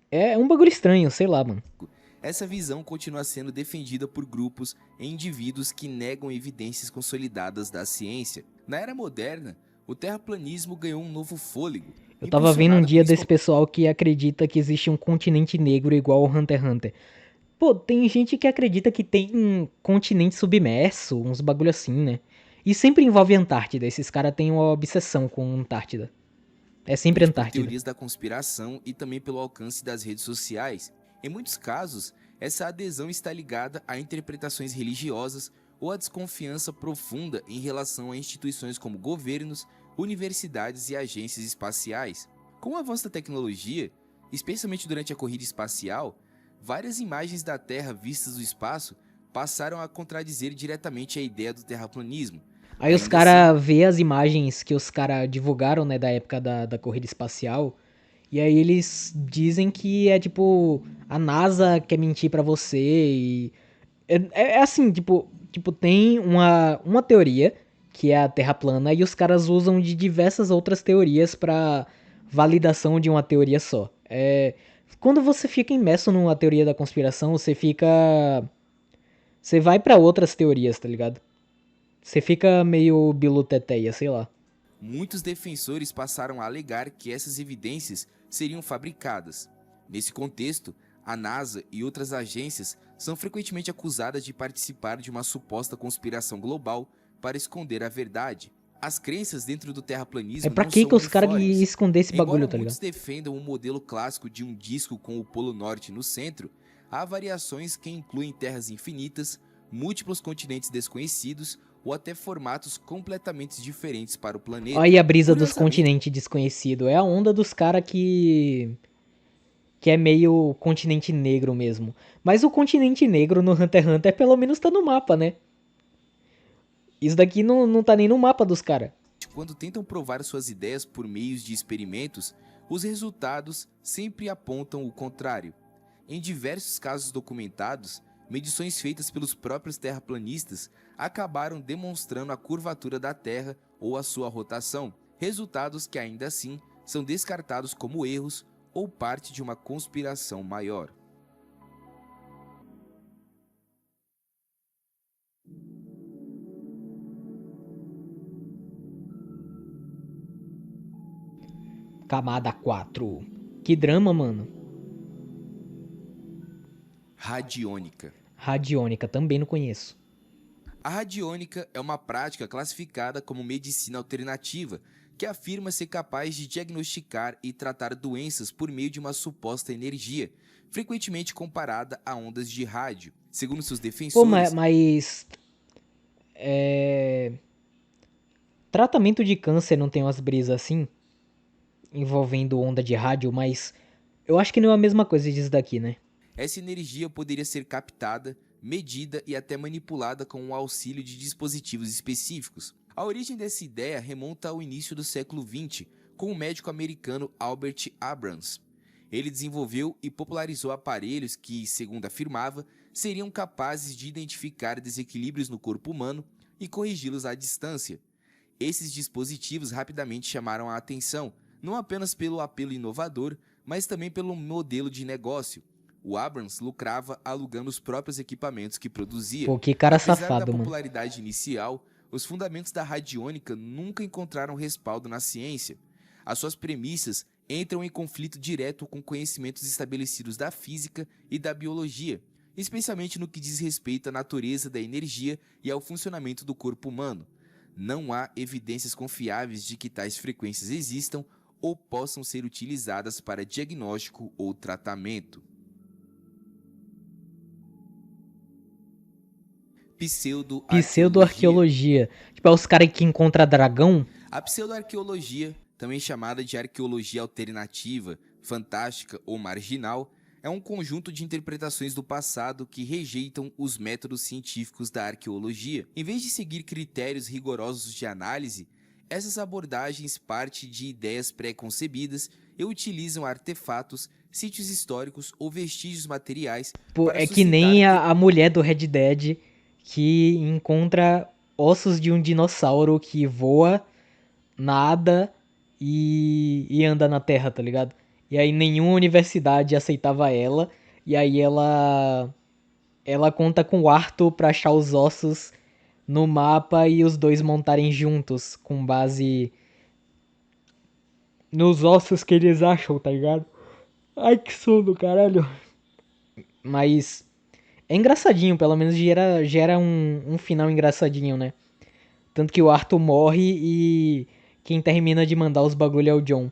É um bagulho estranho, sei lá, mano. essa visão continua sendo defendida por grupos e indivíduos que negam evidências consolidadas da ciência. Na era moderna, o terraplanismo ganhou um novo fôlego, Eu tava vendo um impulsionado dia desse principalmente pessoal que acredita que existe um continente negro igual ao Hunter x Hunter. Pô, tem gente que acredita que tem um continente submerso, uns bagulho assim, né? E sempre envolve Antártida. Esses caras têm uma obsessão com Antártida. É sempre por Antártida. teorias da conspiração e também pelo alcance das redes sociais. Em muitos casos, Essa adesão está ligada a interpretações religiosas ou a desconfiança profunda em relação a instituições como governos, universidades e agências espaciais. Com o avanço da tecnologia, especialmente durante a corrida espacial, várias imagens da Terra vistas do espaço passaram a contradizer diretamente a ideia do terraplanismo. Aí os Ainda assim, caras vê as imagens que os caras divulgaram, né, da época da corrida espacial, e aí eles dizem que é tipo, a NASA quer mentir pra você e... É assim, tipo, tem uma teoria, que é a Terra plana, e os caras usam de diversas outras teorias pra validação de uma teoria só. Quando você fica imerso numa teoria da conspiração, você vai pra outras teorias, tá ligado? Você fica meio biluteteia, sei lá. muitos defensores passaram a alegar que essas evidências seriam fabricadas. Nesse contexto, a NASA e outras agências são frequentemente acusadas de participar de uma suposta conspiração global para esconder a verdade. As crenças dentro do terraplanismo Pra não que são que os caras iam uniformes. esconder esse bagulho, Embora tá ligado? muitos defendam o modelo clássico de um disco com o Polo Norte no centro, há variações que incluem terras infinitas, múltiplos continentes desconhecidos ou até formatos completamente diferentes para o Olha planeta. aí a brisa dos Curiosamente, continentes desconhecidos. É a onda dos caras que é meio continente negro mesmo. Mas o continente negro no Hunter x Hunter pelo menos tá no mapa, né? Isso daqui não tá nem no mapa dos caras. quando tentam provar suas ideias por meios de experimentos, os resultados sempre apontam o contrário. Em diversos casos documentados, medições feitas pelos próprios terraplanistas acabaram demonstrando a curvatura da Terra ou a sua rotação, resultados que ainda assim são descartados como erros ou parte de uma conspiração maior. Camada 4. Que drama, mano. Radiônica. Radiônica, também não conheço. A radiônica é uma prática classificada como medicina alternativa, que afirma ser capaz de diagnosticar e tratar doenças por meio de uma suposta energia, frequentemente comparada a ondas de rádio. Segundo seus Pô, defensores, mas tratamento de câncer não tem umas brisas assim? Envolvendo onda de rádio, mas eu acho que não é a mesma coisa disso daqui, né? essa energia poderia ser captada, medida e até manipulada com o auxílio de dispositivos específicos. A origem dessa ideia remonta ao início do século XX, com o médico americano Albert Abrams. Ele desenvolveu e popularizou aparelhos que, segundo afirmava, seriam capazes de identificar desequilíbrios no corpo humano e corrigi-los à distância. Esses dispositivos rapidamente chamaram a atenção, não apenas pelo apelo inovador, mas também pelo modelo de negócio. O Abrams lucrava alugando os próprios equipamentos que produzia. Pô, que cara Apesar da safado, mano. popularidade inicial, os fundamentos da radiônica nunca encontraram respaldo na ciência. As suas premissas entram em conflito direto com conhecimentos estabelecidos da física e da biologia, especialmente no que diz respeito à natureza da energia e ao funcionamento do corpo humano. Não há evidências confiáveis de que tais frequências existam ou possam ser utilizadas para diagnóstico ou tratamento. Pseudo-arqueologia. Pseudo-arqueologia. Tipo, é os caras que encontram dragão. A pseudo-arqueologia, também chamada de arqueologia alternativa, fantástica ou marginal, é um conjunto de interpretações do passado que rejeitam os métodos científicos da arqueologia. Em vez de seguir critérios rigorosos de análise, essas abordagens partem de ideias pré-concebidas e utilizam artefatos, sítios históricos ou vestígios materiais Pô, para é que sustentar nem a mulher do Red Dead que encontra ossos de um dinossauro que voa, nada e anda na Terra, tá ligado? E aí nenhuma universidade aceitava ela. E aí ela conta com o Arthur pra achar os ossos no mapa e os dois montarem juntos com base nos ossos que eles acham, tá ligado? Ai, que sono, caralho. Mas é engraçadinho, pelo menos gera um final engraçadinho, né? Tanto que o Arthur morre e quem termina de mandar os bagulho é o John.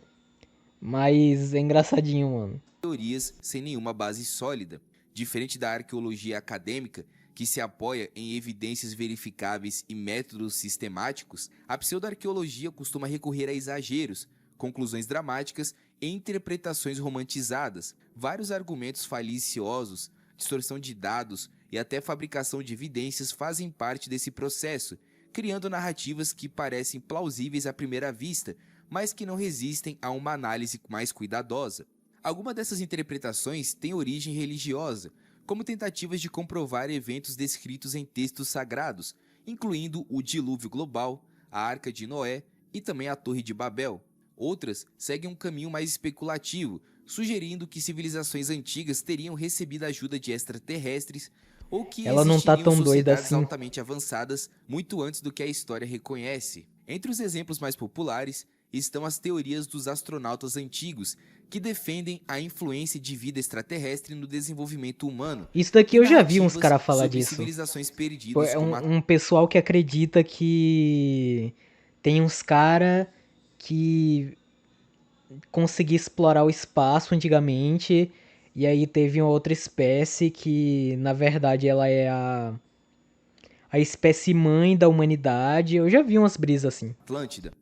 Mas é engraçadinho, mano. teorias sem nenhuma base sólida. Diferente da arqueologia acadêmica, que se apoia em evidências verificáveis e métodos sistemáticos, a pseudoarqueologia costuma recorrer a exageros, conclusões dramáticas e interpretações romantizadas. Vários argumentos faliciosos, distorção de dados e até fabricação de evidências fazem parte desse processo, criando narrativas que parecem plausíveis à primeira vista, mas que não resistem a uma análise mais cuidadosa. Algumas dessas interpretações têm origem religiosa, como tentativas de comprovar eventos descritos em textos sagrados, incluindo o dilúvio global, a Arca de Noé e também a Torre de Babel. Outras seguem um caminho mais especulativo, sugerindo que civilizações antigas teriam recebido ajuda de extraterrestres ou que Ela não tá existiriam tão doida sociedades assim. altamente avançadas muito antes do que a história reconhece. Entre os exemplos mais populares estão as teorias dos astronautas antigos, que defendem a influência de vida extraterrestre no desenvolvimento humano. Isso daqui e eu já vi uns narrativas caras falar sobre disso. civilizações Pô, perdidas é como a um pessoal que acredita que tem uns cara que conseguia explorar o espaço antigamente, e aí teve uma outra espécie que, na verdade, ela é a espécie mãe da humanidade. Eu já vi umas brisas assim. Atlântida.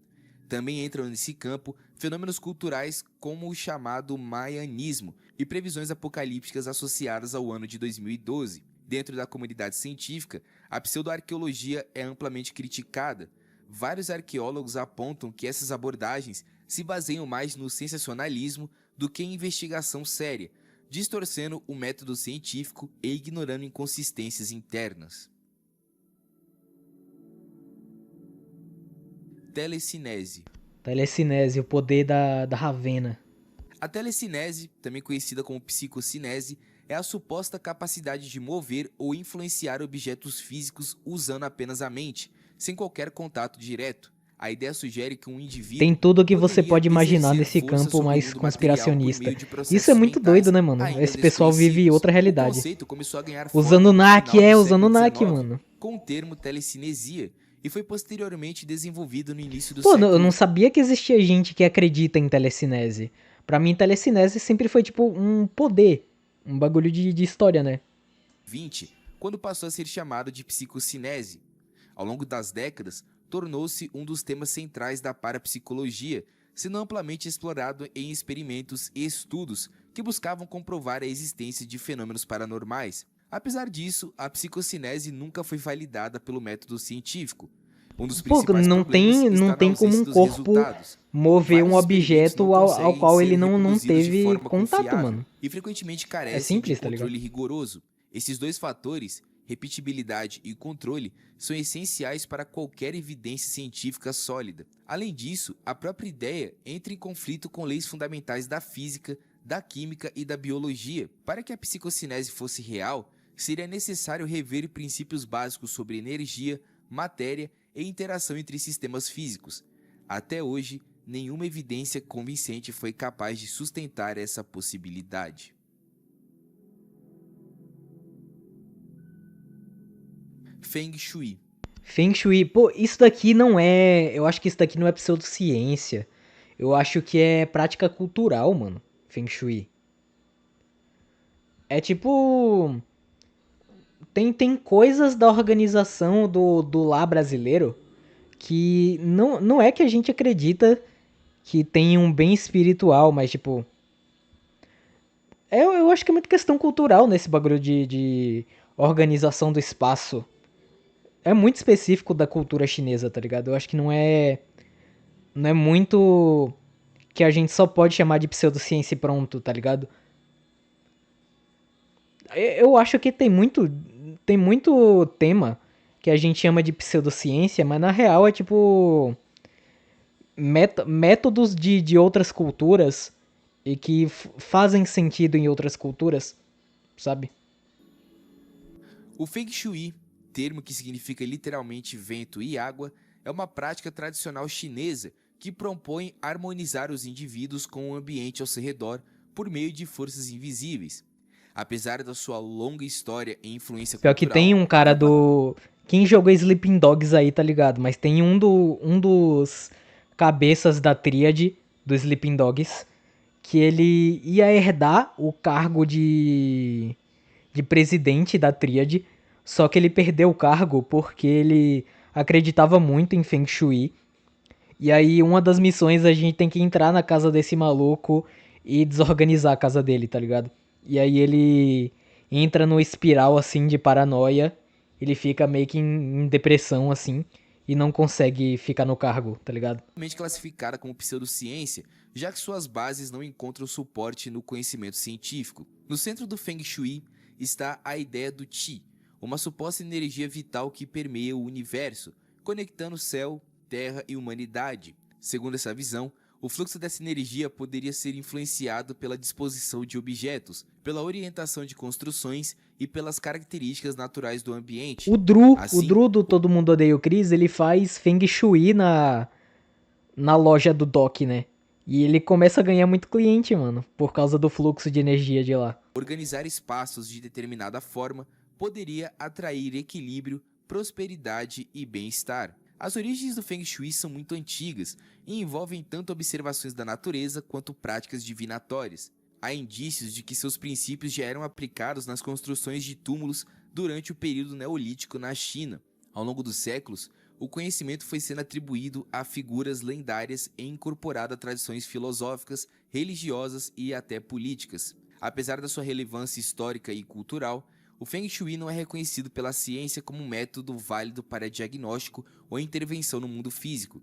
Também entram nesse campo fenômenos culturais como o chamado maianismo e previsões apocalípticas associadas ao ano de 2012. Dentro da comunidade científica, a pseudoarqueologia é amplamente criticada. Vários arqueólogos apontam que essas abordagens se baseiam mais no sensacionalismo do que em investigação séria, distorcendo o método científico e ignorando inconsistências internas. Telecinese. Telecinese, o poder da Ravena. A telecinese, também conhecida como psicocinese, é a suposta capacidade de mover ou influenciar objetos físicos usando apenas a mente, sem qualquer contato direto. A ideia sugere que um indivíduo Tem tudo o que você poderia pode imaginar exercer nesse força campo sobre o mais mundo conspiracionista. material por meio de Isso é processos muito mentais doido, né, mano? ainda Esse pessoal vive desconhecidos. outra O realidade. conceito começou a ganhar Usando forma no NAC, final do usando século NAC, XIX, mano. com o termo telecinesia, e foi posteriormente desenvolvido no início do Pô, eu século não sabia que existia gente que acredita em telecinese. Pra mim, telecinese sempre foi tipo um poder. Um bagulho de história, né? XX, quando passou a ser chamado de psicocinese. Ao longo das décadas, tornou-se um dos temas centrais da parapsicologia, sendo amplamente explorado em experimentos e estudos que buscavam comprovar a existência de fenômenos paranormais. Apesar disso, a psicocinese nunca foi validada pelo método científico. Um dos Pô, principais problemas não está na tem como ausência um dos corpo resultados. mover um Vários experimentos não objeto ao conseguem qual ser ele não reproduzidos de teve forma contato, confiável mano. e frequentemente É carecem de simples, tá ligado? controle rigoroso. Esses dois fatores, repetibilidade e controle, são essenciais para qualquer evidência científica sólida. Além disso, a própria ideia entra em conflito com leis fundamentais da física, da química e da biologia. Para que a psicocinese fosse real, seria necessário rever princípios básicos sobre energia, matéria e interação entre sistemas físicos. Até hoje, nenhuma evidência convincente foi capaz de sustentar essa possibilidade. Feng Shui. Feng Shui, pô, isso daqui não é. Eu acho que isso daqui não é pseudociência. Eu acho que é prática cultural, mano. Feng Shui. É tipo. Tem coisas da organização do lar brasileiro que não é que a gente acredita que tem um bem espiritual, mas tipo. Eu acho que é muito questão cultural nesse bagulho de organização do espaço. É muito específico da cultura chinesa, tá ligado? Eu acho que não é muito que a gente só pode chamar de pseudociência e pronto, tá ligado? Eu acho que tem muito tema que a gente chama de pseudociência, mas na real é tipo métodos de outras culturas e que fazem sentido em outras culturas, sabe? O Feng Shui, termo que significa literalmente vento e água, é uma prática tradicional chinesa que propõe harmonizar os indivíduos com o ambiente ao seu redor por meio de forças invisíveis. Apesar da sua longa história e influência Pior que tem cultural, um cara do. Quem jogou Sleeping Dogs aí, tá ligado? Mas tem um dos cabeças da tríade do Sleeping Dogs que ele ia herdar o cargo de presidente da tríade, só que ele perdeu o cargo porque ele acreditava muito em Feng Shui. E aí, uma das missões a gente tem que entrar na casa desse maluco e desorganizar a casa dele, tá ligado? E aí ele entra no espiral assim de paranoia, ele fica meio que em depressão assim e não consegue ficar no cargo, tá ligado? Realmente classificada como pseudociência, já que suas bases não encontram suporte no conhecimento científico. No centro do Feng Shui está a ideia do Qi, uma suposta energia vital que permeia o universo, conectando céu, terra e humanidade. Segundo essa visão, o fluxo dessa energia poderia ser influenciado pela disposição de objetos, pela orientação de construções e pelas características naturais do ambiente. O Assim, Drew do Todo Mundo Odeia o Chris, ele faz Feng Shui na loja do Doc, né? E ele começa a ganhar muito cliente, mano, por causa do fluxo de energia de lá. organizar espaços de determinada forma poderia atrair equilíbrio, prosperidade e bem-estar. As origens do Feng Shui são muito antigas e envolvem tanto observações da natureza quanto práticas divinatórias. Há indícios de que seus princípios já eram aplicados nas construções de túmulos durante o período neolítico na China. Ao longo dos séculos, o conhecimento foi sendo atribuído a figuras lendárias e incorporado a tradições filosóficas, religiosas e até políticas. Apesar da sua relevância histórica e cultural, o Feng Shui não é reconhecido pela ciência como um método válido para diagnóstico ou intervenção no mundo físico.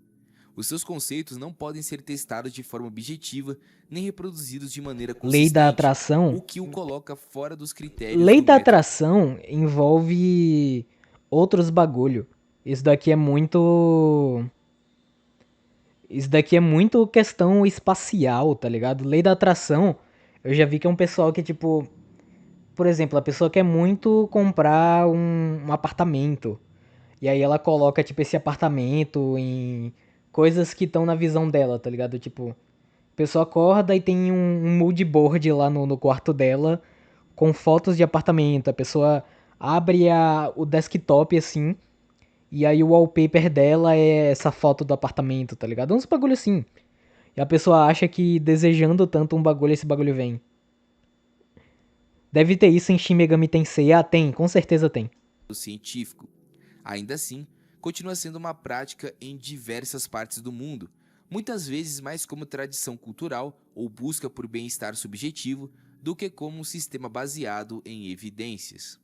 Os seus conceitos não podem ser testados de forma objetiva nem reproduzidos de maneira Lei da consistente, atração. o que o coloca fora dos critérios Lei do da método. atração envolve outros bagulho. Isso daqui é muito. Isso daqui é muito questão espacial, tá ligado? Lei da atração, eu já vi que é um pessoal que, tipo. Por exemplo, a pessoa quer muito comprar um apartamento. E aí ela coloca, tipo, esse apartamento em coisas que estão na visão dela, tá ligado? Tipo, a pessoa acorda e tem um mood board lá no quarto dela com fotos de apartamento. A pessoa abre o desktop assim, e aí o wallpaper dela é essa foto do apartamento, tá ligado? Uns bagulho assim. E a pessoa acha que desejando tanto um bagulho, esse bagulho vem. Deve ter isso em Shin Megami Tensei. Ah, tem, com certeza tem. Científico. Ainda assim, continua sendo uma prática em diversas partes do mundo, muitas vezes mais como tradição cultural ou busca por bem-estar subjetivo do que como um sistema baseado em evidências.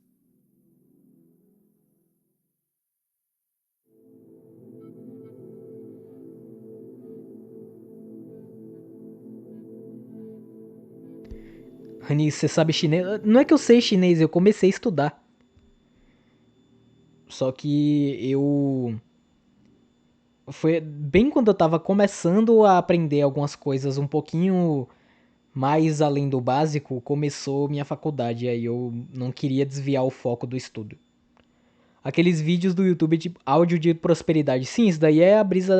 Rani, você sabe chinês? Não é que eu sei chinês, eu comecei a estudar. Só que eu. Foi bem quando eu tava começando a aprender algumas coisas um pouquinho mais além do básico, começou minha faculdade. Aí eu não queria desviar o foco do estudo. Aqueles vídeos do YouTube de áudio de prosperidade. Sim, isso daí é a brisa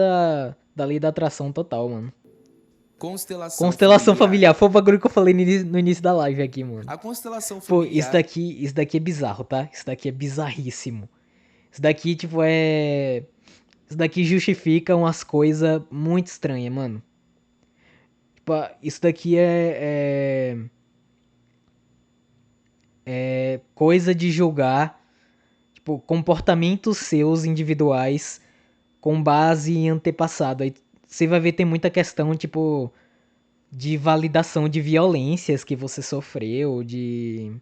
da lei da atração total, mano. Constelação Constelação familiar. familiar. Foi o bagulho que eu falei no início da live aqui, mano. A constelação Pô, familiar isso daqui é bizarro, tá? Isso daqui é bizarríssimo. Isso daqui, tipo, é. Isso daqui justifica umas coisas muito estranhas, mano. Tipo, isso daqui é coisa de julgar, tipo, comportamentos seus individuais com base em antepassado. Aí você vai ver tem muita questão, tipo, de validação de violências que você sofreu, de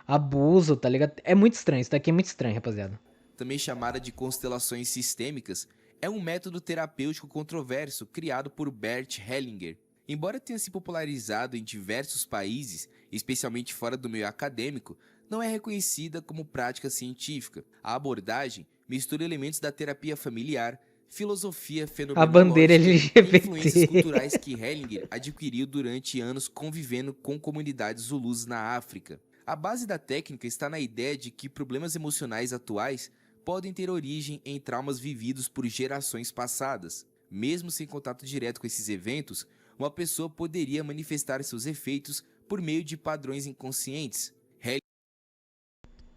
abuso, tá ligado? É muito estranho, isso daqui é muito estranho, rapaziada. também chamada de constelações sistêmicas, é um método terapêutico controverso criado por Bert Hellinger. Embora tenha se popularizado em diversos países, especialmente fora do meio acadêmico, não é reconhecida como prática científica. A abordagem mistura elementos da terapia familiar, filosofia A bandeira fenomenológica e influências LGBT. culturais que Hellinger adquiriu durante anos convivendo com comunidades zulus na África. A base da técnica está na ideia de que problemas emocionais atuais podem ter origem em traumas vividos por gerações passadas. Mesmo sem contato direto com esses eventos, uma pessoa poderia manifestar seus efeitos por meio de padrões inconscientes.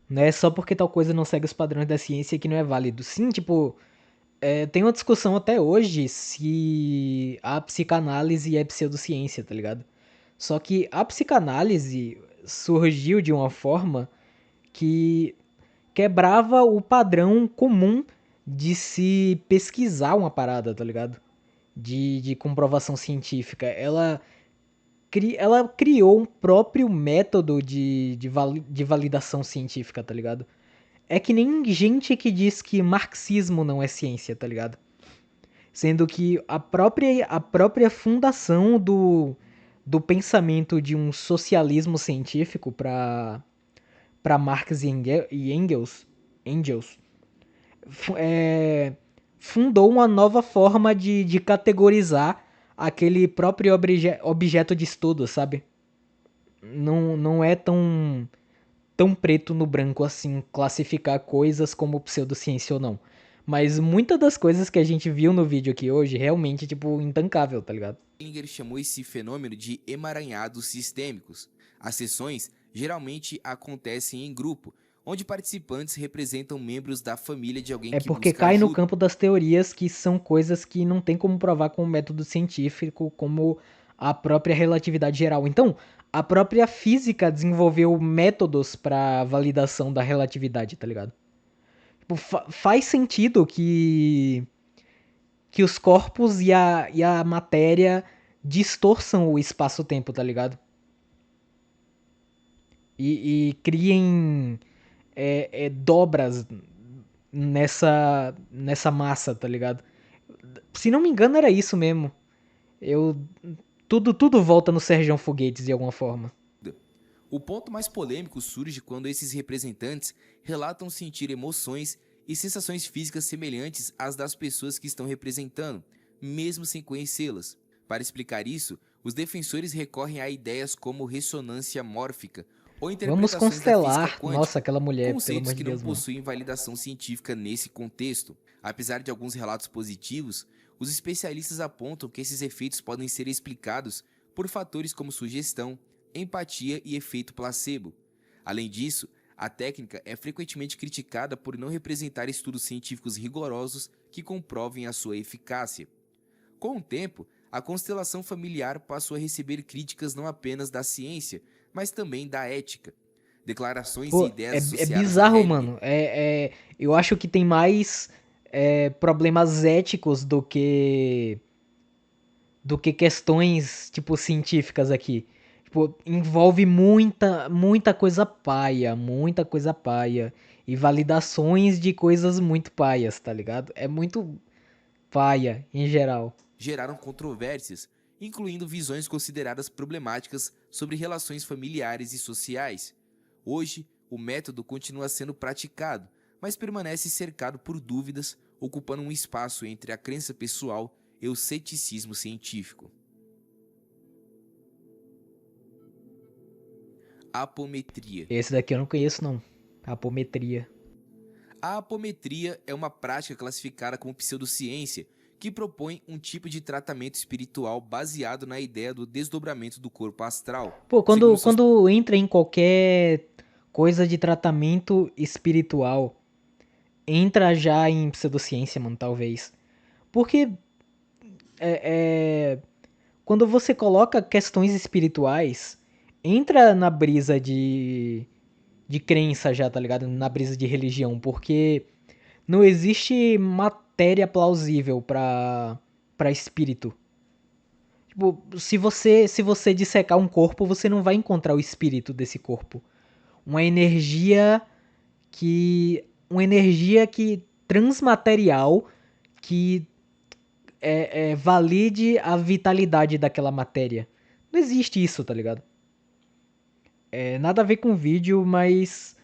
Não é só porque tal coisa não segue os padrões da ciência que não é válido. Sim, tipo, tem uma discussão até hoje se a psicanálise é pseudociência, tá ligado? Só que a psicanálise surgiu de uma forma que quebrava o padrão comum de se pesquisar uma parada, tá ligado? De comprovação científica. Ela criou um próprio método de validação científica, tá ligado? É que nem gente que diz que marxismo não é ciência, tá ligado? Sendo que a própria fundação do pensamento de um socialismo científico para Marx e Engels é, fundou uma nova forma de categorizar aquele próprio objeto de estudo, sabe? Não é tão preto no branco assim classificar coisas como pseudociência ou não. Mas muitas das coisas que a gente viu no vídeo aqui hoje realmente, tipo, intancável, tá ligado? Hellinger chamou esse fenômeno de emaranhados sistêmicos. As sessões geralmente acontecem em grupo, onde participantes representam membros da família de alguém É que porque busca cai no ajuda. campo das teorias que são coisas que não tem como provar com o método científico, como a própria relatividade geral. Então, a própria física desenvolveu métodos para validação da relatividade, tá ligado? Tipo, faz sentido que os corpos e a matéria distorçam o espaço-tempo, tá ligado? E criem dobras nessa massa, tá ligado? Se não me engano, era isso mesmo. Eu. Tudo volta no Sergião Foguetes de alguma forma. O ponto mais polêmico surge quando esses representantes relatam sentir emoções e sensações físicas semelhantes às das pessoas que estão representando, mesmo sem conhecê-las. Para explicar isso, os defensores recorrem a ideias como ressonância mórfica ou Vamos interpretações da física constelar. Nossa, quântica, aquela mulher, pelo conceitos amor que de não Deus, mano. possuem validação científica nesse contexto. Apesar de alguns relatos positivos, os especialistas apontam que esses efeitos podem ser explicados por fatores como sugestão, empatia e efeito placebo. Além disso, a técnica é frequentemente criticada por não representar estudos científicos rigorosos que comprovem a sua eficácia. Com o tempo, a constelação familiar passou a receber críticas não apenas da ciência, mas também da ética. Declarações e Pô, ideias é associadas a bizarro, Hellinger. mano. Eu acho que tem mais problemas éticos do que questões, tipo, científicas aqui. Tipo, envolve muita coisa paia, muita coisa paia. E validações de coisas muito paias, tá ligado? É muito paia, em geral. Geraram controvérsias, incluindo visões consideradas problemáticas sobre relações familiares e sociais. Hoje, o método continua sendo praticado, mas permanece cercado por dúvidas, ocupando um espaço entre a crença pessoal e o ceticismo científico. Apometria. Esse daqui eu não conheço, não. Apometria. A apometria é uma prática classificada como pseudociência que propõe um tipo de tratamento espiritual baseado na ideia do desdobramento do corpo astral. Pô, Segundo quando, seus quando entra em qualquer coisa de tratamento espiritual, entra já em pseudociência, mano, talvez. Porque é, quando você coloca questões espirituais, entra na brisa de crença já, tá ligado? Na brisa de religião, porque não existe matéria plausível pra espírito. Tipo, se você dissecar um corpo, você não vai encontrar o espírito desse corpo. Uma energia uma energia que transmaterial que valide a vitalidade daquela matéria. Não existe isso, tá ligado? Nada a ver com vídeo, mas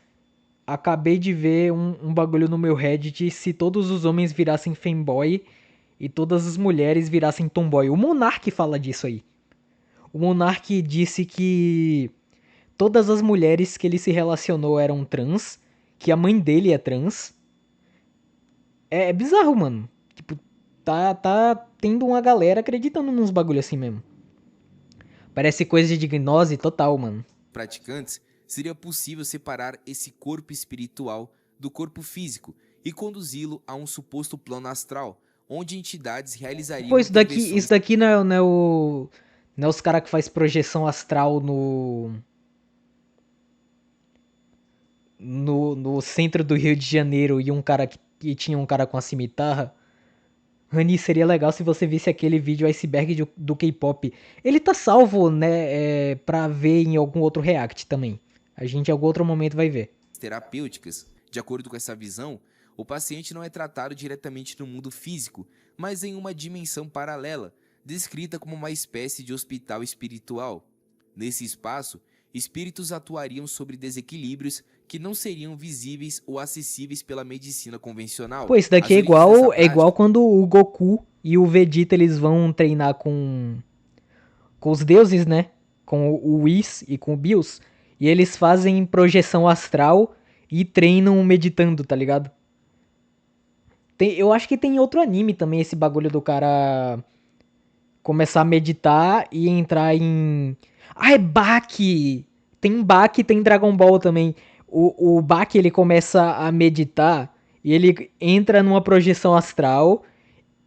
acabei de ver um bagulho no meu Reddit se todos os homens virassem fanboy e todas as mulheres virassem tomboy. O Monark fala disso aí. O Monark disse que todas as mulheres que ele se relacionou eram trans, que a mãe dele é trans. É bizarro, mano. Tipo, tá tendo uma galera acreditando nos bagulho assim mesmo. Parece coisa de gnose total, mano. praticantes, seria possível separar esse corpo espiritual do corpo físico e conduzi-lo a um suposto plano astral, onde entidades Pô, realizariam isso daqui, intervenções. isso daqui não é os caras que faz projeção astral no centro do Rio de Janeiro e que tinha um cara com a cimitarra. Rani, seria legal se você visse aquele vídeo iceberg do K-pop. Ele tá salvo, né, pra ver em algum outro react também. A gente em algum outro momento vai ver. Terapêuticas. De acordo com essa visão, o paciente não é tratado diretamente no mundo físico, mas em uma dimensão paralela, descrita como uma espécie de hospital espiritual. Nesse espaço, espíritos atuariam sobre desequilíbrios que não seriam visíveis ou acessíveis pela medicina convencional. Pô, isso daqui As é origens dessa igual prática quando o Goku e o Vegeta eles vão treinar com os deuses, né? Com o Whis e com o Bills. E eles fazem projeção astral e treinam meditando, tá ligado? Eu acho que tem outro anime também, esse bagulho do cara começar a meditar e entrar em. Ah, é Baki! Tem Baki, tem Dragon Ball também. O Baki ele começa a meditar e ele entra numa projeção astral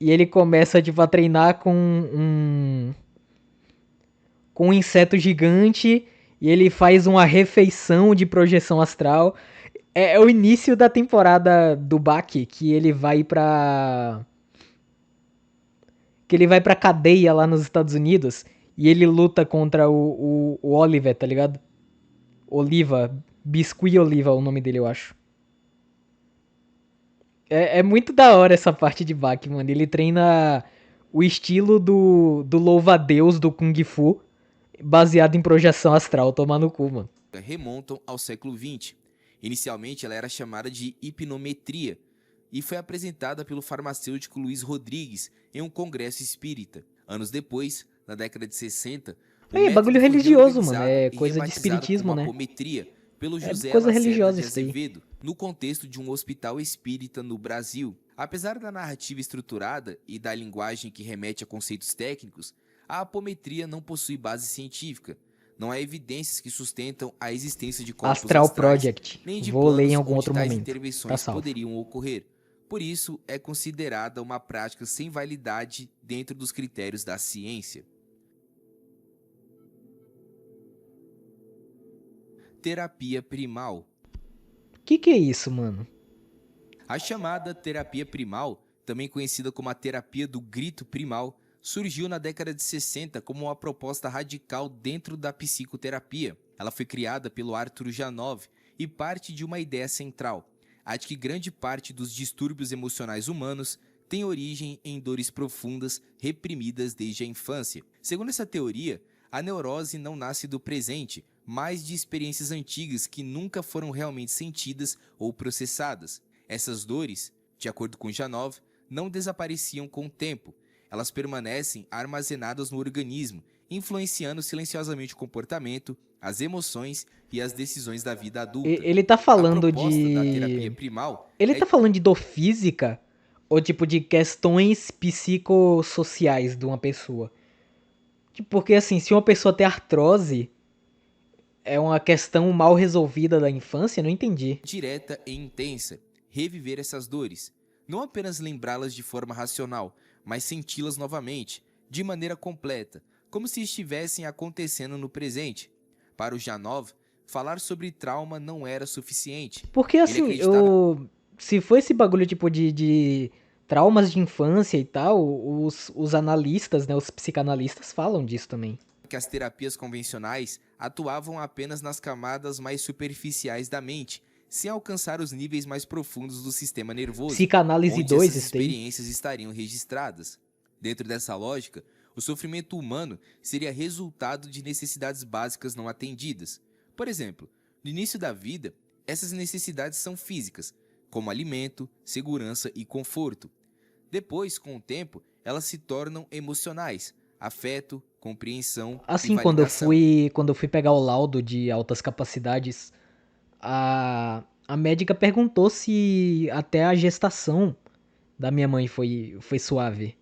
e ele começa tipo, a treinar com um inseto gigante e ele faz uma refeição de projeção astral. É o início da temporada do Baki que ele vai pra cadeia lá nos Estados Unidos e ele luta contra o Oliver, tá ligado? Oliva, Biscuit Oliva é o nome dele, eu acho. É muito da hora essa parte de Baki, mano. Ele treina o estilo do louva-a-Deus do Kung Fu, baseado em projeção astral. Tomar no cu, mano. remontam ao século XX. Inicialmente, ela era chamada de hipnometria e foi apresentada pelo farmacêutico Luiz Rodrigues em um congresso espírita. Anos depois, na década de 60, o É método bagulho foi religioso, mano. reorganizado É e coisa de rebatizado espiritismo, como né? apometria pelo É José coisa Lacerda religiosa de isso aí. Azevedo, no contexto de um hospital espírita no Brasil. Apesar da narrativa estruturada e da linguagem que remete a conceitos técnicos, a apometria não possui base científica. Não há evidências que sustentam a existência de corpos Astral astrais, Project. nem de Vou ler em planos algum onde outro tais momento. Tá intervenções salvo. poderiam ocorrer. Por isso, é considerada uma prática sem validade dentro dos critérios da ciência. Terapia primal. Que é isso, mano? A chamada terapia primal, também conhecida como a terapia do grito primal, surgiu na década de 60 como uma proposta radical dentro da psicoterapia. Ela foi criada pelo Arthur Janov e parte de uma ideia central, a de que grande parte dos distúrbios emocionais humanos tem origem em dores profundas reprimidas desde a infância. Segundo essa teoria, a neurose não nasce do presente, mas de experiências antigas que nunca foram realmente sentidas ou processadas. Essas dores, de acordo com Janov, não desapareciam com o tempo. Elas permanecem armazenadas no organismo, influenciando silenciosamente o comportamento, as emoções e as decisões da vida adulta. Ele tá A falando proposta da terapia de. primal Ele é tá falando de dor física ou tipo de questões psicossociais de uma pessoa? Tipo, porque assim, se uma pessoa tem artrose, é uma questão mal resolvida da infância? Não entendi. direta e intensa, reviver essas dores. Não apenas lembrá-las de forma racional, mas senti-las novamente, de maneira completa, como se estivessem acontecendo no presente. Para o Janov, falar sobre trauma não era suficiente. Porque Ele assim, acreditava se for esse bagulho tipo de traumas de infância e tal, os analistas, né, os psicanalistas falam disso também. que as terapias convencionais atuavam apenas nas camadas mais superficiais da mente, sem alcançar os níveis mais profundos do sistema nervoso, Psicanálise onde 2, essas isso daí. experiências estariam registradas. Dentro dessa lógica, o sofrimento humano seria resultado de necessidades básicas não atendidas. Por exemplo, no início da vida, essas necessidades são físicas, como alimento, segurança e conforto. Depois, com o tempo, elas se tornam emocionais, afeto, compreensão e Assim, validação. quando eu fui pegar o laudo de altas capacidades, a médica perguntou se até a gestação da minha mãe foi suave.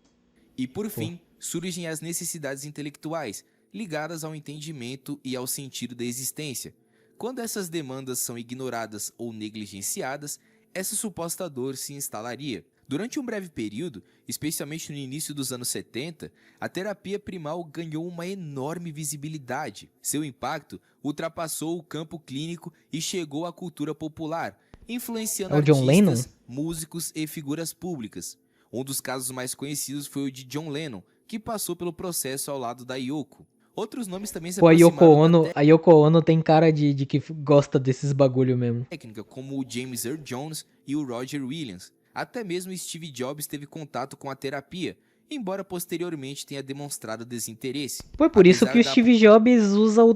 E por Pô. fim, surgem as necessidades intelectuais, ligadas ao entendimento e ao sentido da existência. Quando essas demandas são ignoradas ou negligenciadas, essa suposta dor se instalaria. Durante um breve período, especialmente no início dos anos 70, a terapia primal ganhou uma enorme visibilidade. Seu impacto ultrapassou o campo clínico e chegou à cultura popular, influenciando É o John Lennon? artistas, músicos e figuras públicas. Um dos casos mais conhecidos foi o de John Lennon, que passou pelo processo ao lado da Yoko. Outros nomes também se Pô, aproximaram da A Yoko Ono tem cara de que gosta desses bagulho mesmo. técnica, como o James Earl Jones e o Roger Williams. Até mesmo Steve Jobs teve contato com a terapia, embora posteriormente tenha demonstrado desinteresse. Pô, é por isso Apesar que o da Steve Jobs usa o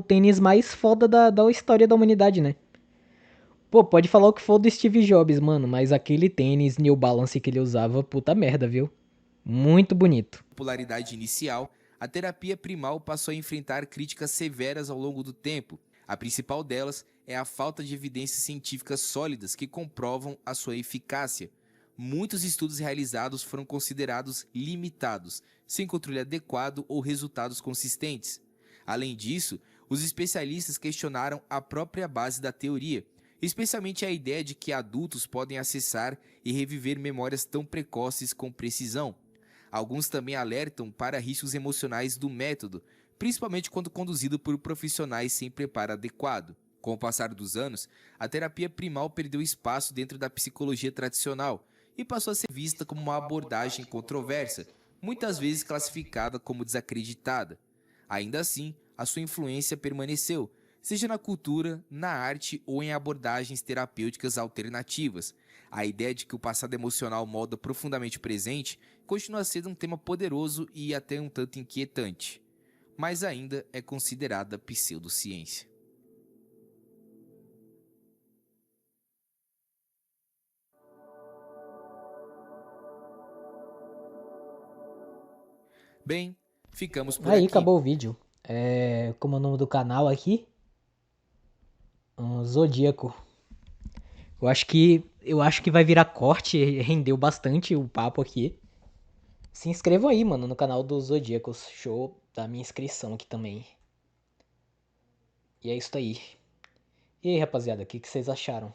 tênis mais foda da história da humanidade, né? Pô, pode falar o que for do Steve Jobs, mano, mas aquele tênis New Balance que ele usava, puta merda, viu? Muito bonito. popularidade inicial, a terapia primal passou a enfrentar críticas severas ao longo do tempo. A principal delas é a falta de evidências científicas sólidas que comprovam a sua eficácia. Muitos estudos realizados foram considerados limitados, sem controle adequado ou resultados consistentes. Além disso, os especialistas questionaram a própria base da teoria, especialmente a ideia de que adultos podem acessar e reviver memórias tão precoces com precisão. Alguns também alertam para riscos emocionais do método, principalmente quando conduzido por profissionais sem preparo adequado. Com o passar dos anos, a terapia primal perdeu espaço dentro da psicologia tradicional e passou a ser vista como uma abordagem controversa, muitas vezes classificada como desacreditada. Ainda assim, a sua influência permaneceu, seja na cultura, na arte ou em abordagens terapêuticas alternativas. A ideia de que o passado emocional molda profundamente o presente continua sendo um tema poderoso e até um tanto inquietante, mas ainda é considerada pseudociência. Bem, ficamos por Aí, aqui. acabou o vídeo. Como é o nome do canal aqui? Zodíaco. Eu acho que vai virar corte, rendeu bastante o papo aqui. Se inscrevam aí, mano, no canal dos Zodíacos. Show da minha inscrição aqui também. E é isso aí. E aí, rapaziada, o que vocês acharam?